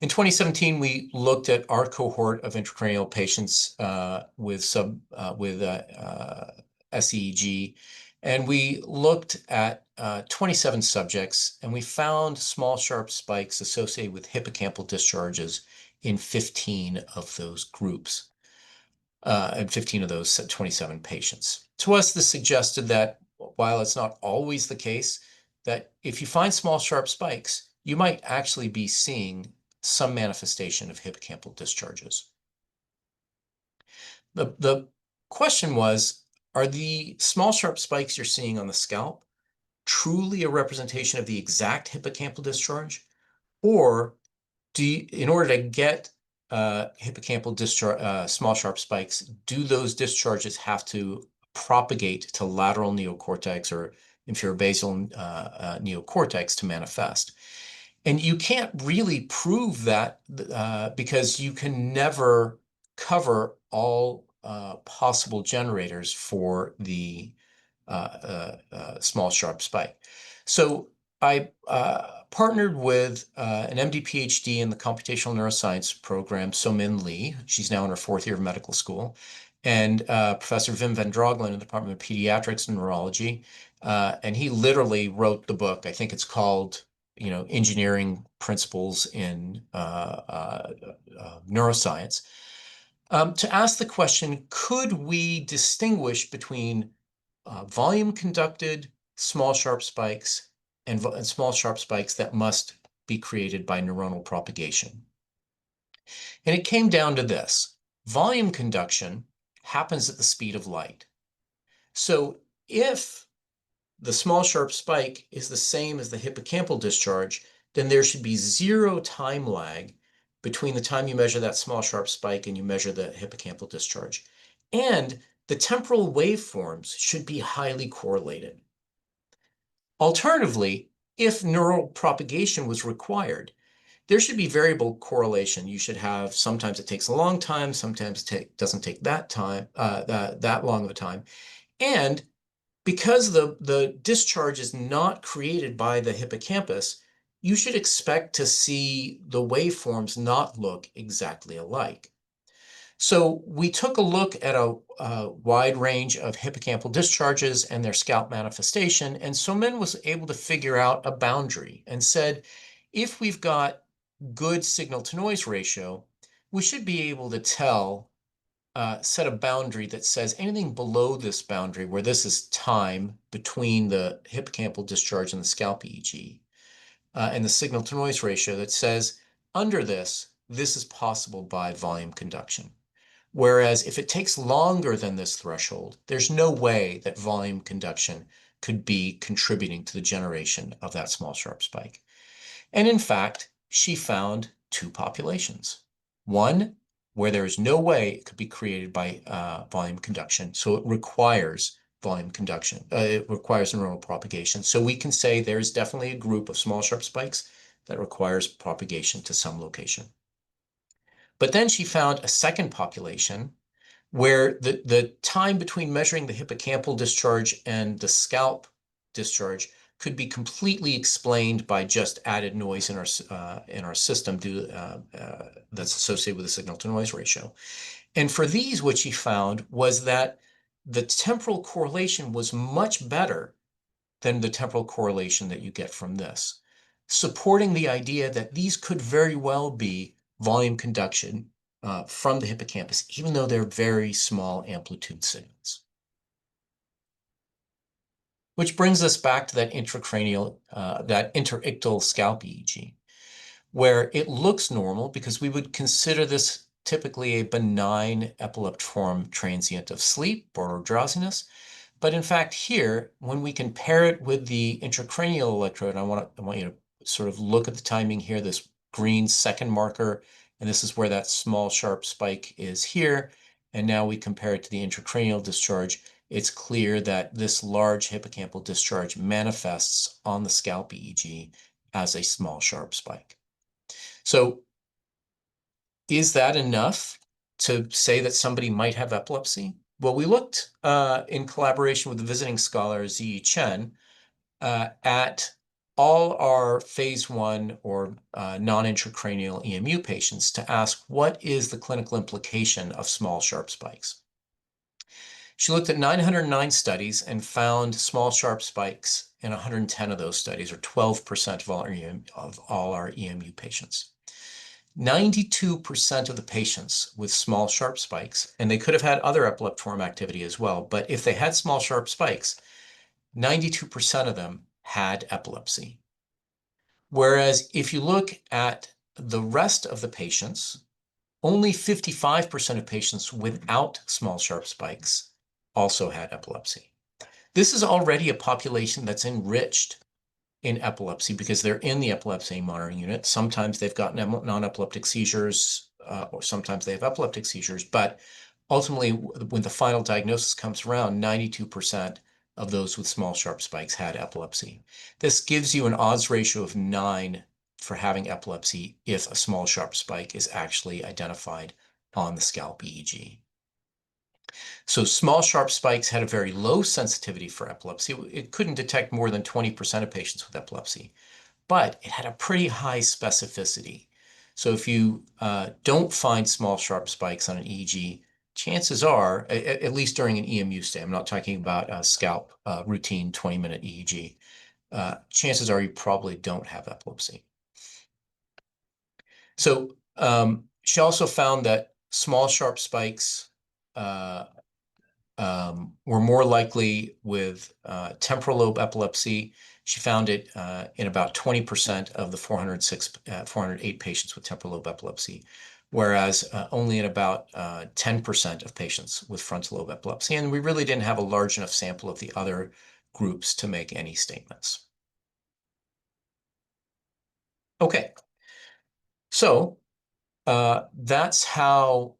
In 2017, we looked at our cohort of intracranial patients with SEEG, and we looked at 27 subjects, and we found small sharp spikes associated with hippocampal discharges in 15 of those groups. And 15 of those 27 patients. To us, this suggested that while it's not always the case, that if you find small sharp spikes, you might actually be seeing some manifestation of hippocampal discharges. The question was, are the small sharp spikes you're seeing on the scalp truly a representation of the exact hippocampal discharge? Or in order to get hippocampal discharge, small sharp spikes, do those discharges have to propagate to lateral neocortex or inferior basal neocortex to manifest? And you can't really prove that because you can never cover all possible generators for the small sharp spike. So I partnered with an MD Ph.D. in the computational neuroscience program, So-Min Lee. She's now in her 4th year of medical school, and Professor Wim van Drogelen in the Department of Pediatrics and Neurology. And he literally wrote the book. I think it's called, Engineering Principles in Neuroscience. To ask the question, could we distinguish between volume-conducted small sharp spikes and small sharp spikes that must be created by neuronal propagation? And it came down to this. Volume conduction happens at the speed of light. So if the small sharp spike is the same as the hippocampal discharge, then there should be 0 time lag between the time you measure that small sharp spike and you measure the hippocampal discharge. And the temporal waveforms should be highly correlated. Alternatively, if neural propagation was required, there should be variable correlation. You should have, sometimes it takes a long time, sometimes it doesn't take that time, that long of a time. And because the discharge is not created by the hippocampus, you should expect to see the waveforms not look exactly alike. So we took a look at a wide range of hippocampal discharges and their scalp manifestation, and So-Min was able to figure out a boundary and said, if we've got good signal-to-noise ratio, we should be able to set a boundary that says anything below this boundary, where this is time between the hippocampal discharge and the scalp EEG, and the signal-to-noise ratio that says under this is possible by volume conduction. Whereas if it takes longer than this threshold, there's no way that volume conduction could be contributing to the generation of that small sharp spike. And in fact, she found 2 populations. One, where there is no way it could be created by volume conduction, so it requires volume conduction. It requires neuronal propagation. So we can say there's definitely a group of small sharp spikes that requires propagation to some location. But then she found a second population where the time between measuring the hippocampal discharge and the scalp discharge could be completely explained by just added noise in our system that's associated with the signal to noise ratio. And for these, what she found was that the temporal correlation was much better than the temporal correlation that you get from this, supporting the idea that these could very well be volume conduction from the hippocampus, even though they're very small amplitude signals. Which brings us back to that intracranial, that interictal scalp EEG, where it looks normal because we would consider this typically a benign epileptiform transient of sleep or drowsiness. But in fact, here, when we compare it with the intracranial electrode, I want you to sort of look at the timing here, this green second marker, and this is where that small sharp spike is here. And now we compare it to the intracranial discharge. It's clear that this large hippocampal discharge manifests on the scalp EEG as a small sharp spike. So is that enough to say that somebody might have epilepsy? Well, we looked in collaboration with the visiting scholar Ziyi Chen at all our phase 1 or non-intracranial EMU patients to ask what is the clinical implication of small sharp spikes. She looked at 909 studies and found small sharp spikes in 110 of those studies, or 12% of all our EMU patients. 92% of the patients with small sharp spikes, and they could have had other epileptiform activity as well, but if they had small sharp spikes, 92% of them had epilepsy. Whereas if you look at the rest of the patients, only 55% of patients without small sharp spikes also had epilepsy. This is already a population that's enriched in epilepsy because they're in the epilepsy monitoring unit. Sometimes they've got non-epileptic seizures, or sometimes they have epileptic seizures, but ultimately, when the final diagnosis comes around, 92% of those with small sharp spikes had epilepsy. This gives you an odds ratio of 9 for having epilepsy if a small sharp spike is actually identified on the scalp EEG. So small sharp spikes had a very low sensitivity for epilepsy. It couldn't detect more than 20% of patients with epilepsy, but it had a pretty high specificity. So if you don't find small sharp spikes on an EEG, chances are, at least during an EMU stay, I'm not talking about a scalp routine 20-minute EEG, chances are you probably don't have epilepsy. So she also found that small sharp spikes were more likely with temporal lobe epilepsy. She found it in about 20% of the 408 patients with temporal lobe epilepsy, whereas only in about 10% of patients with frontal lobe epilepsy. And we really didn't have a large enough sample of the other groups to make any statements. Okay, so that's how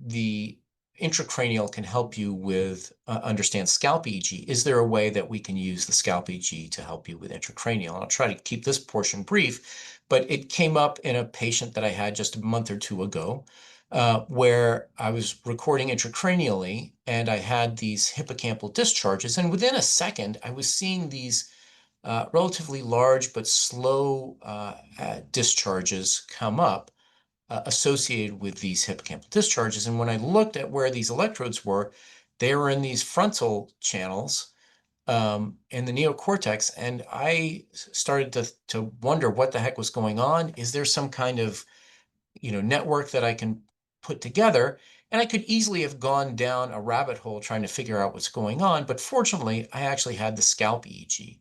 the intracranial can help you with understand scalp EEG. Is there a way that we can use the scalp EEG to help you with intracranial? I'll try to keep this portion brief, but it came up in a patient that I had just a month or two ago, where I was recording intracranially and I had these hippocampal discharges. And within a second, I was seeing these relatively large but slow discharges come up associated with these hippocampal discharges. And when I looked at where these electrodes were, they were in these frontal channels in the neocortex. And I started to wonder what the heck was going on. Is there some kind of, network that I can put together? And I could easily have gone down a rabbit hole trying to figure out what's going on. But fortunately, I actually had the scalp EEG.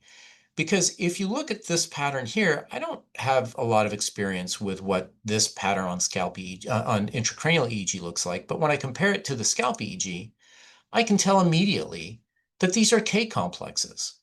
Because if you look at this pattern here, I don't have a lot of experience with what this pattern on scalp EEG, on intracranial EEG looks like. But when I compare it to the scalp EEG, I can tell immediately that these are K complexes.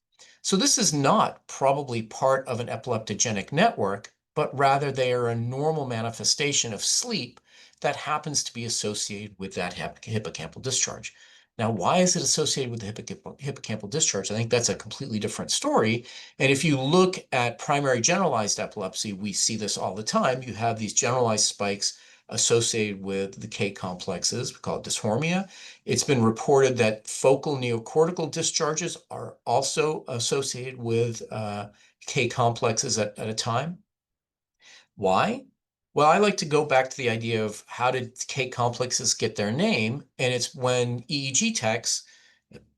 So this is not probably part of an epileptogenic network, but rather they are a normal manifestation of sleep that happens to be associated with that hippocampal discharge. Now, why is it associated with the hippocampal discharge? I think that's a completely different story. And if you look at primary generalized epilepsy, we see this all the time. You have these generalized spikes associated with the K complexes. We call it dysrhormia. It's been reported that focal neocortical discharges are also associated with K complexes at a time. Why? Well, I like to go back to the idea of how did K complexes get their name? And it's when EEG techs,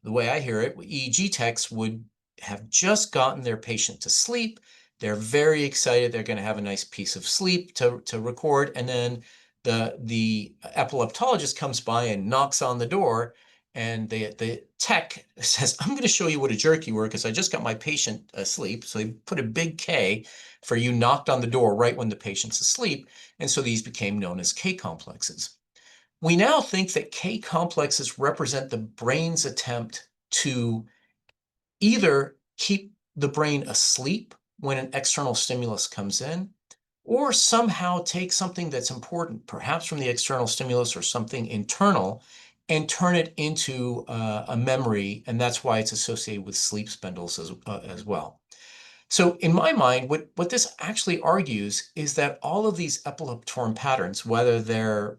the way I hear it, EEG techs would have just gotten their patient to sleep. They're very excited. They're going to have a nice piece of sleep to record. And then the epileptologist comes by and knocks on the door. And the tech says, I'm going to show you what a jerk you were because I just got my patient asleep. So they put a big K for you knocked on the door right when the patient's asleep. And so these became known as K complexes. We now think that K complexes represent the brain's attempt to either keep the brain asleep when an external stimulus comes in, or somehow take something that's important, perhaps from the external stimulus or something internal, and turn it into a memory. And that's why it's associated with sleep spindles as well. So in my mind, what this actually argues is that all of these epileptiform patterns, whether they're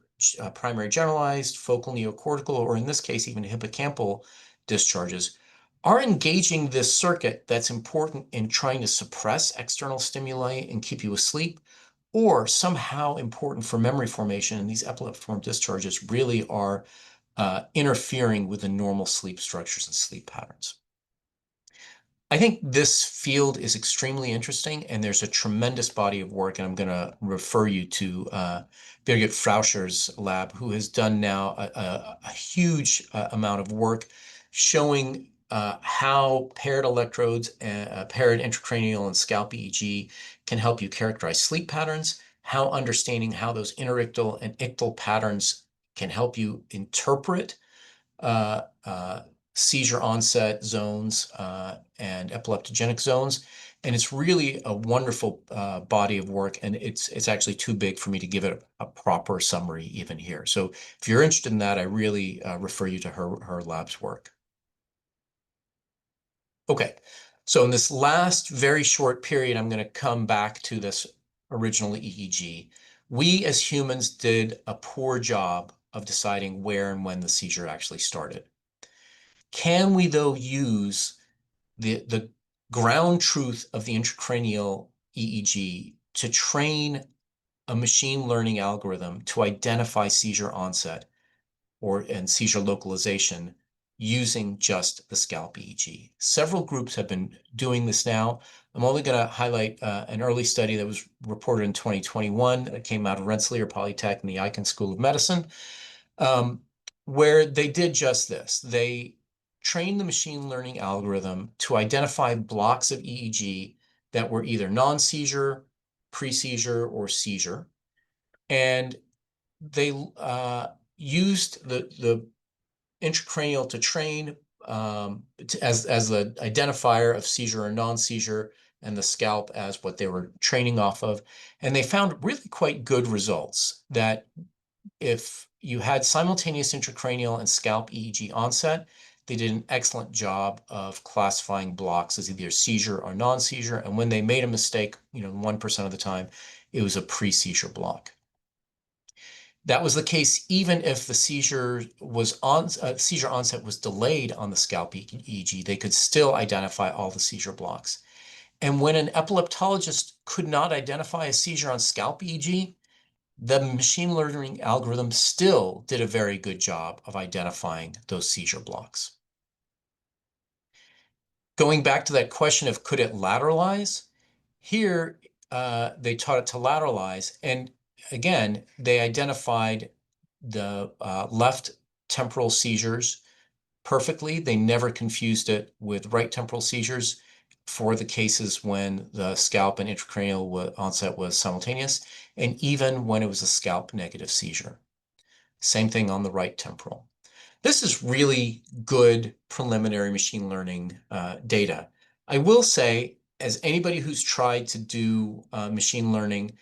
primary generalized, focal neocortical, or in this case, even hippocampal discharges, are engaging this circuit that's important in trying to suppress external stimuli and keep you asleep, or somehow important for memory formation. And these epileptiform discharges really are interfering with the normal sleep structures and sleep patterns. I think this field is extremely interesting, and there's a tremendous body of work, and I'm going to refer you to Birgit Frauscher's lab, who has done now a huge amount of work showing how paired electrodes, paired intracranial and scalp EEG can help you characterize sleep patterns, how understanding how those interictal and ictal patterns can help you interpret uh, uh, seizure onset zones and epileptogenic zones. And it's really a wonderful body of work, and it's actually too big for me to give it a proper summary even here. So if you're interested in that, I really refer you to her lab's work. Okay, so in this last very short period, I'm going to come back to this original EEG. We as humans did a poor job of deciding where and when the seizure actually started. Can we, though, use the ground truth of the intracranial EEG to train a machine learning algorithm to identify seizure onset and seizure localization using just the scalp EEG? Several groups have been doing this now. I'm only going to highlight an early study that was reported in 2021 that came out of Rensselaer Polytech and the Icahn School of Medicine, where they did just this. They trained the machine learning algorithm to identify blocks of EEG that were either non-seizure, pre-seizure, or seizure. And they used the intracranial to train as the identifier of seizure or non-seizure, and the scalp as what they were training off of. And they found really quite good results that if you had simultaneous intracranial and scalp EEG onset, they did an excellent job of classifying blocks as either seizure or non-seizure. And when they made a mistake, 1% of the time, it was a pre-seizure block. That was the case even if the seizure onset was delayed on the scalp EEG. They could still identify all the seizure blocks. And when an epileptologist could not identify a seizure on scalp EEG, the machine learning algorithm still did a very good job of identifying those seizure blocks. Going back to that question of could it lateralize, here they taught it to lateralize. And again, they identified the left temporal seizures perfectly. They never confused it with right temporal seizures for the cases when the scalp and intracranial onset was simultaneous, and even when it was a scalp negative seizure. Same thing on the right temporal. This is really good preliminary machine learning data. I will say, as anybody who's tried to do machine learning,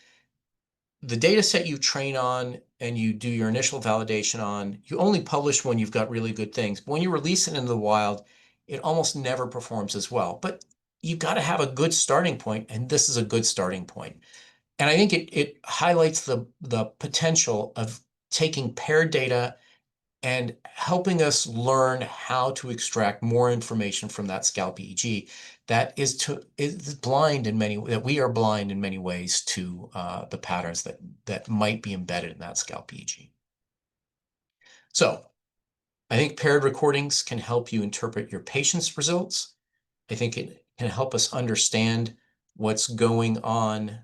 the data set you train on and you do your initial validation on, you only publish when you've got really good things. But when you release it into the wild, it almost never performs as well. But you've got to have a good starting point, and this is a good starting point. And I think it highlights the potential of taking paired data and helping us learn how to extract more information from that scalp EEG that is blind in many that we are blind in many ways to the patterns that might be embedded in that scalp EEG. So I think paired recordings can help you interpret your patient's results. I think it can help us understand what's going on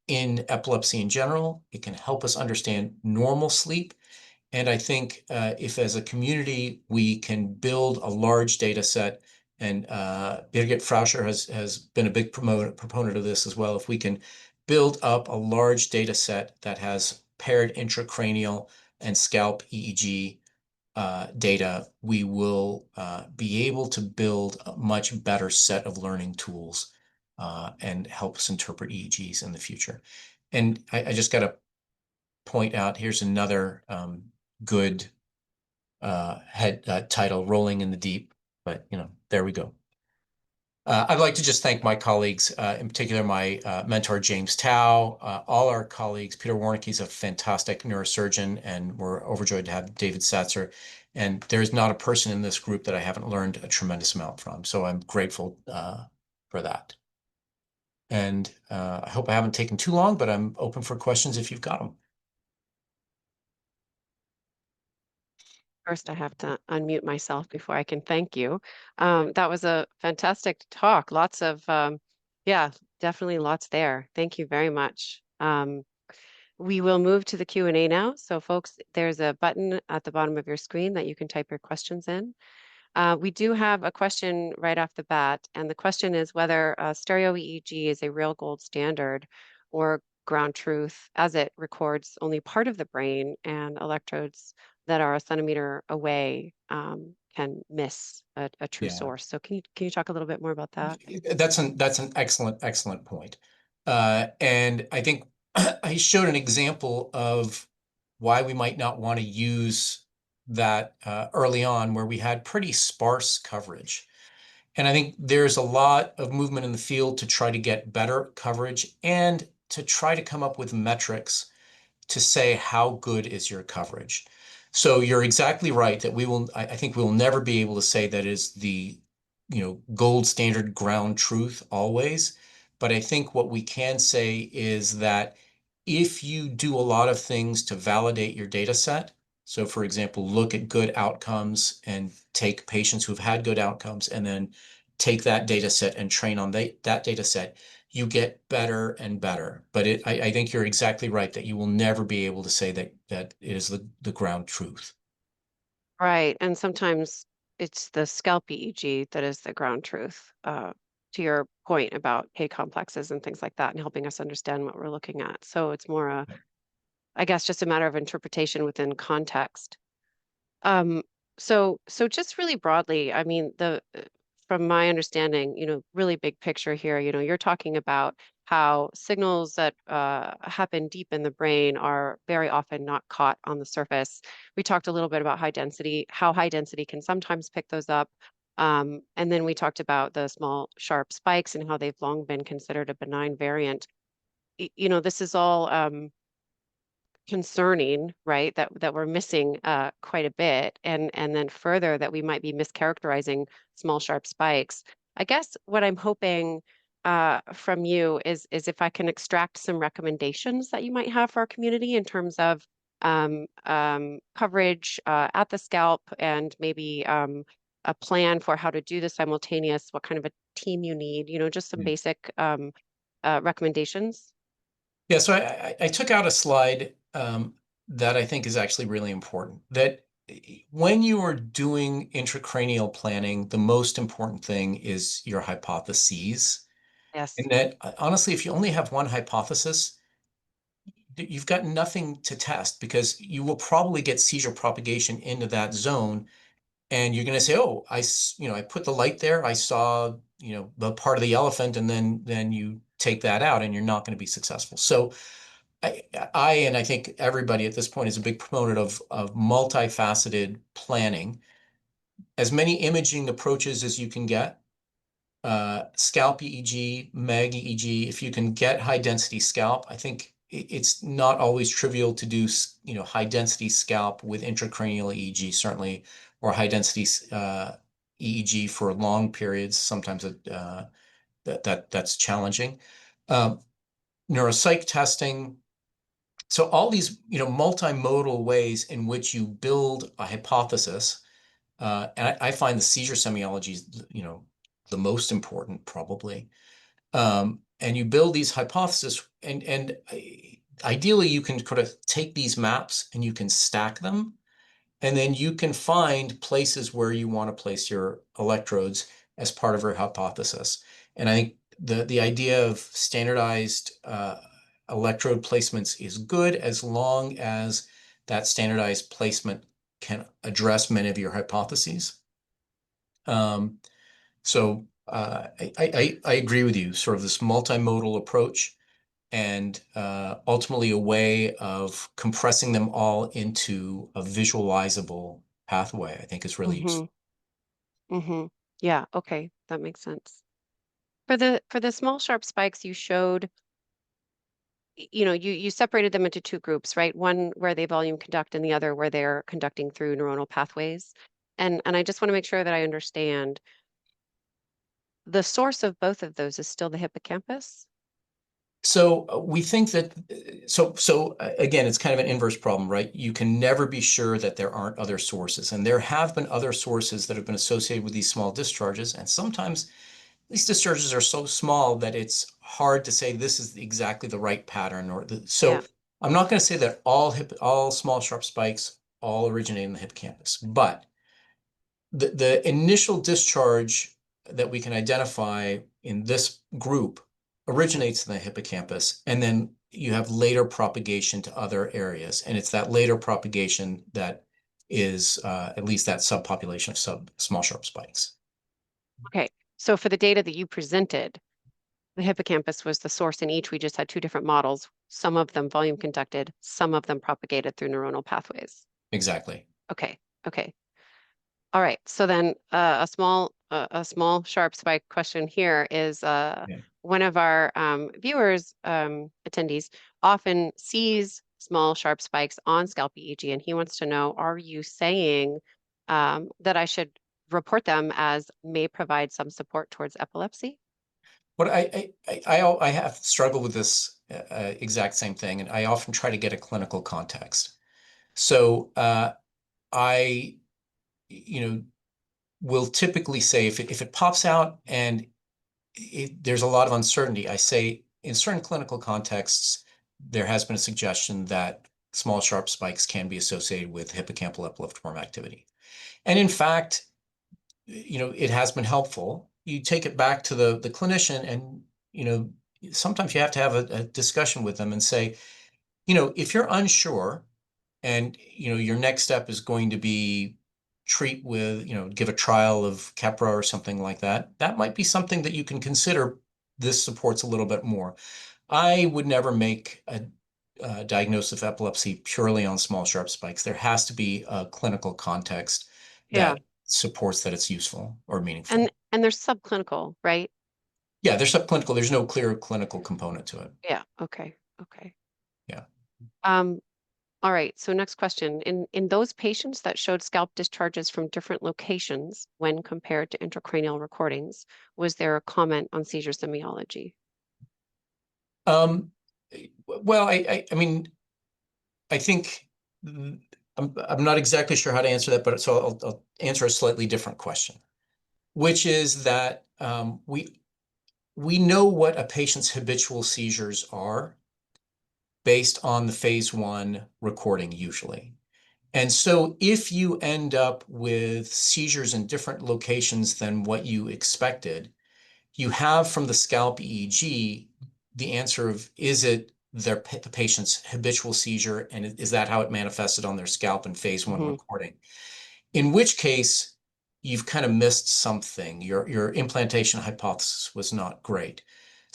in epilepsy in general. It can help us understand normal sleep. And I think if as a community we can build a large data set, and Birgit Frauscher has been a big proponent of this as well, if we can build up a large data set that has paired intracranial and scalp EEG data, we will be able to build a much better set of learning tools and help us interpret EEGs in the future. And I just got to point out, here's another good head title, Rolling in the Deep, but there we go. I'd like to just thank my colleagues, in particular my mentor, James Tao, all our colleagues. Peter Warnick, he's a fantastic neurosurgeon, and we're overjoyed to have David Satzer. And there's not a person in this group that I haven't learned a tremendous amount from. So I'm grateful for that. And I hope I haven't taken too long, but I'm open for questions if you've got them. First, I have to unmute myself before I can thank you. That was a fantastic talk. Lots of, yeah, definitely lots there. Thank you very much. We will move to the Q&A now. So folks, there's a button at the bottom of your screen that you can type your questions in. We do have a question right off the bat, and the question is whether stereo EEG is a real gold standard or ground truth, as it records only part of the brain, and electrodes that are a centimeter away can miss a true Yeah. source. So can you talk a little bit more about that? That's an excellent point. And I think I showed an example of why we might not want to use that early on, where we had pretty sparse coverage. And I think there's a lot of movement in the field to try to get better coverage and to try to come up with metrics to say how good is your coverage. So you're exactly right that I think we will never be able to say that is the gold standard ground truth always. But I think what we can say is that if you do a lot of things to validate your data set, so for example, look at good outcomes and take patients who've had good outcomes and then take that data set and train on that data set, you get better and better. But I think you're exactly right that you will never be able to say that it is the ground truth. Right. And sometimes it's the scalp EEG that is the ground truth, to your point about K complexes and things like that, and helping us understand what we're looking at. So it's more I guess, just a matter of interpretation within context. So just really broadly, I mean, from my understanding, really big picture here, you're talking about how signals that happen deep in the brain are very often not caught on the surface. We talked a little bit about how high density can sometimes pick those up. And then we talked about the small, sharp spikes and how they've long been considered a benign variant. This is all concerning, right? That we're missing quite a bit, and then further that we might be mischaracterizing small sharp spikes. I guess what I'm hoping from you is if I can extract some recommendations that you might have for our community in terms of coverage at the scalp, and maybe a plan for how to do the simultaneous, what kind of a team you need, just some basic recommendations. Yeah, so I took out a slide that I think is actually really important. That when you are doing intracranial planning, the most important thing is your hypotheses. Yes. And that honestly, if you only have one hypothesis, you've got nothing to test because you will probably get seizure propagation into that zone. And you're going to say, oh, I put the light there. I saw, the part of the elephant, and then you take that out and you're not going to be successful. So and I think everybody at this point is a big proponent of multifaceted planning, as many imaging approaches as you can get. Scalp EEG, MEG EEG. If you can get high density scalp, I think it's not always trivial to do, high density scalp with intracranial EEG, certainly, or high density EEG for long periods. Sometimes that's challenging. Um, Neuropsych testing. So all these, multimodal ways in which you build a hypothesis. And I find the seizure semiology is, the most important probably. And you build these hypotheses, and ideally you can kind of take these maps and you can stack them, and then you can find places where you want to place your electrodes as part of your hypothesis. And I think the idea of standardized electrode placements is good as long as that standardized placement can address many of your hypotheses. I agree with you, sort of this multimodal approach, and ultimately a way of compressing them all into a visualizable pathway, I think is really Mm-hmm. useful. Mm-hmm. Yeah, okay, that makes sense. For the small sharp spikes you showed, you separated them into two groups, right? One where they volume conduct and the other where they're conducting through neuronal pathways. And I just want to make sure that I understand the source of both of those is still the hippocampus? So we think that, again, it's kind of an inverse problem, right? You can never be sure that there aren't other sources. And there have been other sources that have been associated with these small discharges. And sometimes these discharges are so small that it's hard to say this is exactly the right pattern. So Yeah. I'm not going to say that all small sharp spikes all originate in the hippocampus, but the initial discharge that we can identify in this group Mm-hmm. originates in the hippocampus, and then you have later propagation to other areas. And it's that later propagation that is at least that subpopulation of small sharp spikes. Okay. So for the data that you presented, the hippocampus was the source in each. We just had two different models, some of them volume conducted, some of them propagated through neuronal pathways. Exactly. Okay. Okay. All right. So then a small sharp spike question here is Yeah. one of our viewers, attendees, often sees small sharp spikes on scalp EEG, and he wants to know, are you saying that I should report them as may provide some support towards epilepsy? What I have struggled with this exact same thing, and I often try to get a clinical context. So I, you know, will typically say if it pops out and there's a lot of uncertainty, I say in certain clinical contexts, there has been a suggestion that small sharp spikes can be associated with hippocampal epileptiform activity. And in fact, it has been helpful. You take it back to the clinician, and, sometimes you have to have a discussion with them and say, if you're unsure and, your next step is going to be treat with, give a trial of Keppra or something like that, that might be something that you can consider. This supports a little bit more. I would never make a diagnosis of epilepsy purely on small sharp spikes. There has to be a clinical context Yeah. that supports that it's useful or And meaningful. and they're subclinical, right? Yeah, they're subclinical. There's no clear clinical component to it. Yeah. Okay. Okay. Yeah. Um, all right. So next question. In those patients that showed scalp discharges from different locations when compared to intracranial recordings, was there a comment on seizure semiology? Um, well, I mean, I think I'm not exactly sure how to answer that, but so I'll answer a slightly different question, which is that we know what a patient's habitual seizures are based on the phase one recording usually. And so if you end up with seizures in different locations than what you expected, you have from the scalp EEG the answer of, is it the patient's habitual seizure, and is that how it manifested on their scalp in phase one Hmm. recording? In which case, you've kind of missed something. Your implantation hypothesis was not great.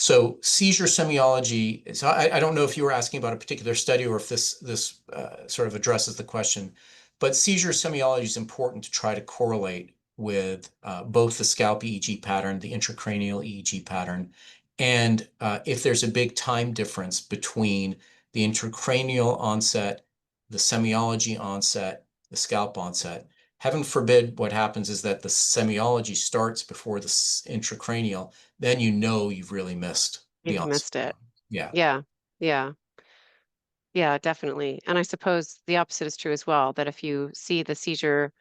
So seizure semiology, so I don't know if you were asking about a particular study or if this sort of addresses the question, but seizure semiology is important to try to correlate with both the scalp EEG pattern, the intracranial EEG pattern, and if there's a big time difference between the intracranial onset, the semiology onset, the scalp onset. Heaven forbid what happens is that the semiology starts before the intracranial, then you know you've really missed the You've onset. missed it. Yeah. Yeah. Yeah. Yeah, definitely. And I suppose the opposite is true as well, that if you see the seizure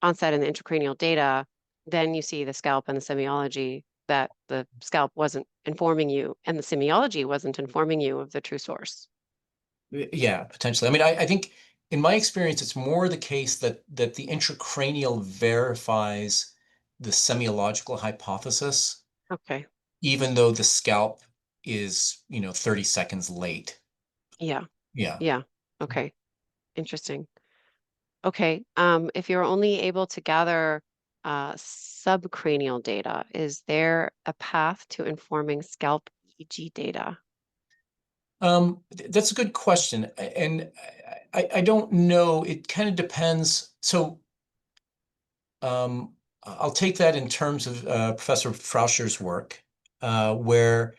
onset in the intracranial data, then you see the scalp and the semiology that the scalp wasn't informing you and the semiology wasn't informing you of the true source. Yeah, potentially. I mean, I think in my experience, it's more the case that the intracranial verifies the semiological hypothesis, Okay. even though the scalp is, 30 seconds late. Yeah. Yeah. Yeah. Okay. Interesting. Okay. If you're only able to gather subcranial data, is there a path to informing scalp EEG data? That's a good question. And I don't know. It kind of depends. So I'll take that in terms of Professor Frauscher's work, where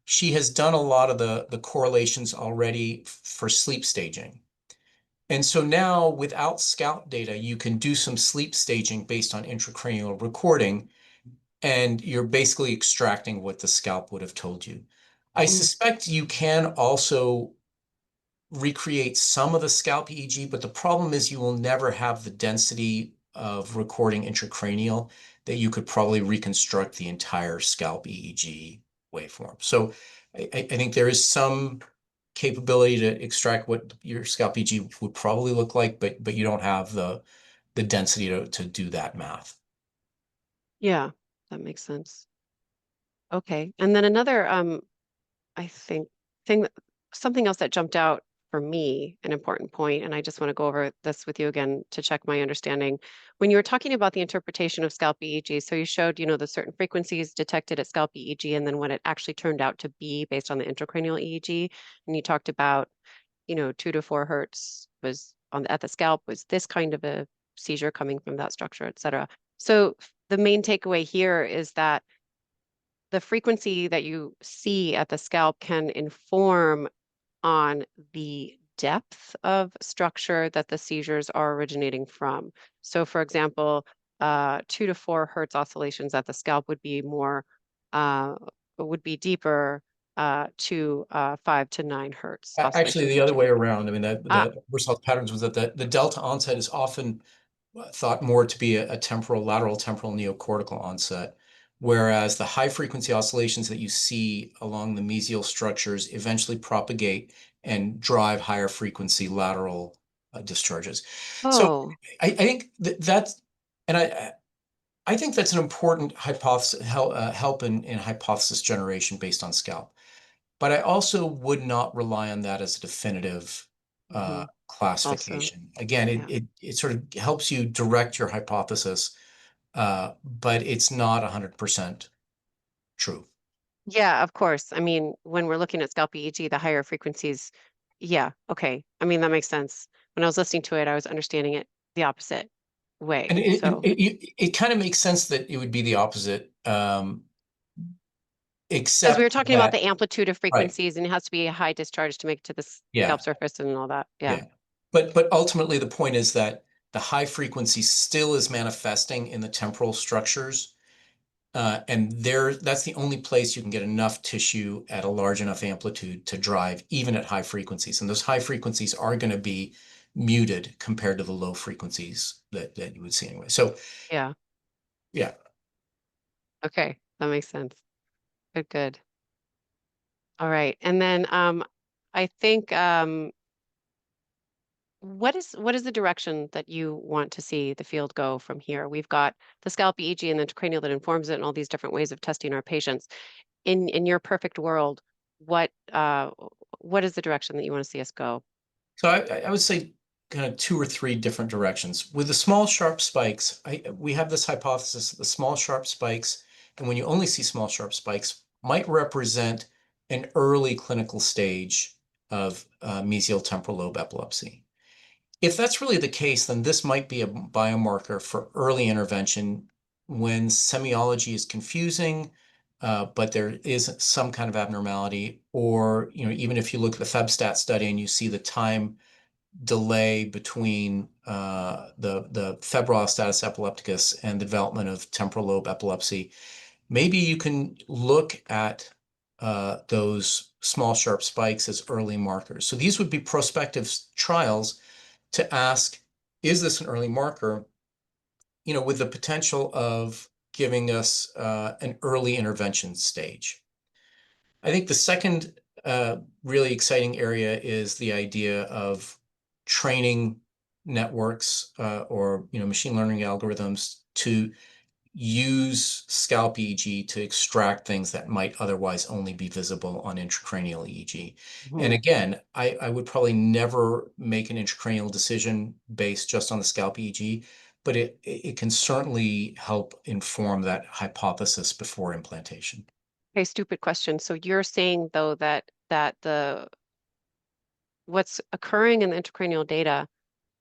she has done a lot of the correlations already for sleep staging. And so now without scalp data, you can do some sleep staging based on intracranial recording, and you're basically extracting what the scalp would have told you. I Mm, suspect you can also recreate some of the scalp EEG, but the problem is you will never have the density of recording intracranial that you could probably reconstruct the entire scalp EEG waveform. So I think there is some capability to extract what your scalp EEG would probably look like, but you don't have the density to do that math. yeah, that makes sense. Okay. And then another I think thing that something else that jumped out for me, an important point, and I just want to go over this with you again to check my understanding. When you were talking about the interpretation of scalp EEG, so you showed, the certain frequencies detected at scalp EEG and then what it actually turned out to be based on the intracranial EEG. And you talked about, 2 to 4 hertz was at the scalp was this kind of a seizure coming from that structure, et cetera. So the main takeaway here is that the frequency that you see at the scalp can inform on the depth of structure that the seizures are originating from. So, for example, 2 to 4 hertz oscillations at the scalp uh, would be deeper to 5 to 9 hertz Actually, oscillations, the which other would way be around. I mean, ah the result patterns was that the delta onset is often thought more to be a temporal, lateral temporal neocortical onset, whereas the high frequency oscillations that you see along the mesial structures eventually propagate and drive higher frequency lateral discharges. So oh I think that's, and I think that's an important hypothesis, help in hypothesis generation based on scalp. But I also would not rely on that as a definitive mhm, also classification. Again, yeah. it sort of helps you direct your hypothesis, but it's not 100% true. Yeah, of course. I mean, when we're looking at scalp EEG, the higher frequencies, yeah, okay. I mean, that makes sense. When I was listening to it, I was understanding it the opposite And way. So, it kind of makes sense that it would be the opposite, because we were except talking about that, the amplitude of right, frequencies and it has to be a high discharge to make it to the yeah, scalp surface and all that. Yeah. yeah. But ultimately, the point is that the high frequency still is manifesting in the temporal structures. And that's the only place you can get enough tissue at a large enough amplitude to drive, even at high frequencies. And those high frequencies are going to be muted compared to the low frequencies that you would see anyway. So, Yeah. yeah. Okay. That makes sense. Good, good. All right. And then I think what is the direction that you want to see the field go from here? We've got the scalp EEG and the intracranial that informs it and all these different ways of testing our patients. In your perfect world, what uh what is the direction that you want to see us go? So I would say kind of two or three different directions. With the small sharp spikes, we have this hypothesis that the small sharp spikes, and when you only see small sharp spikes, might represent an early clinical stage of mesial temporal lobe epilepsy. If that's really the case, then this might be a biomarker for early intervention when semiology is confusing, but there is some kind of abnormality, or even if you look at the FEBStat study and you see the time delay between the febrile status epilepticus and the development of temporal lobe epilepsy, maybe you can look at those small sharp spikes as early markers. So these would be prospective trials to ask, is this an early marker, with the potential of giving us an early intervention stage. I think the second really exciting area is the idea of training networks or machine learning algorithms to use scalp EEG to extract things that might otherwise only be visible on intracranial EEG. And Mhm. again, I would probably never make an intracranial decision based just on the scalp EEG, but it can certainly help inform that hypothesis before implantation. Okay, stupid question. So you're saying though that the what's occurring in the intracranial data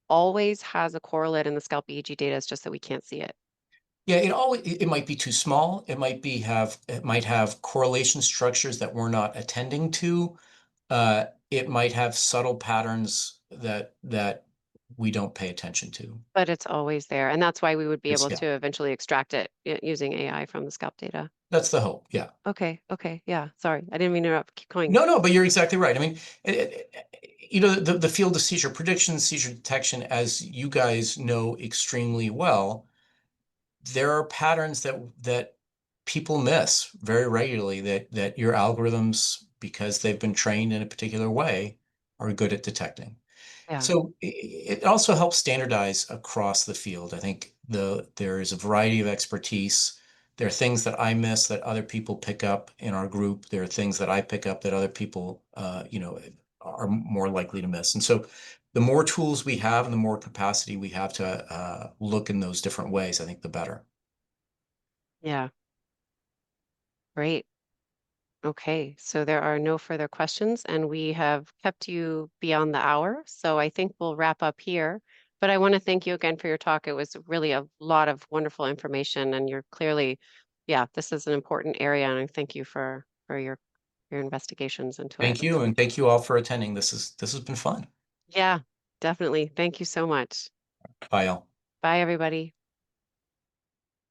always has a correlate in the scalp EEG data. It's just that we can't see it. Yeah, it might be too small. It might have correlation structures that we're not attending to. It might have subtle patterns that we don't pay attention to. But it's always there. And that's why we would be able Yeah, to eventually extract it using AI from the scalp data. that's the hope. Yeah. Okay, okay, yeah, sorry. I didn't mean to interrupt. Keep going. No, no, but you're exactly right. I mean, the field of seizure prediction, seizure detection, as you guys know extremely well, there are patterns that people miss very regularly that your algorithms, because they've been trained in a particular way, are good at detecting. Yeah, So it also helps standardize across the field. I think there is a variety of expertise. There are things that I miss that other people pick up in our group. There are things that I pick up that other people, are more likely to miss. And so the more tools we have and the more capacity we have to look in those different ways, I think the better. yeah, great. Okay, so there are no further questions, and we have kept you beyond the hour. So I think we'll wrap up here. But I want to thank you again for your talk. It was really a lot of wonderful information, and you're clearly, yeah, this is an important area, and I thank you for your investigations into it. Thank you, and thank you all for attending. This has been fun. Yeah, definitely. Thank you so much. Bye, all. Bye, everybody.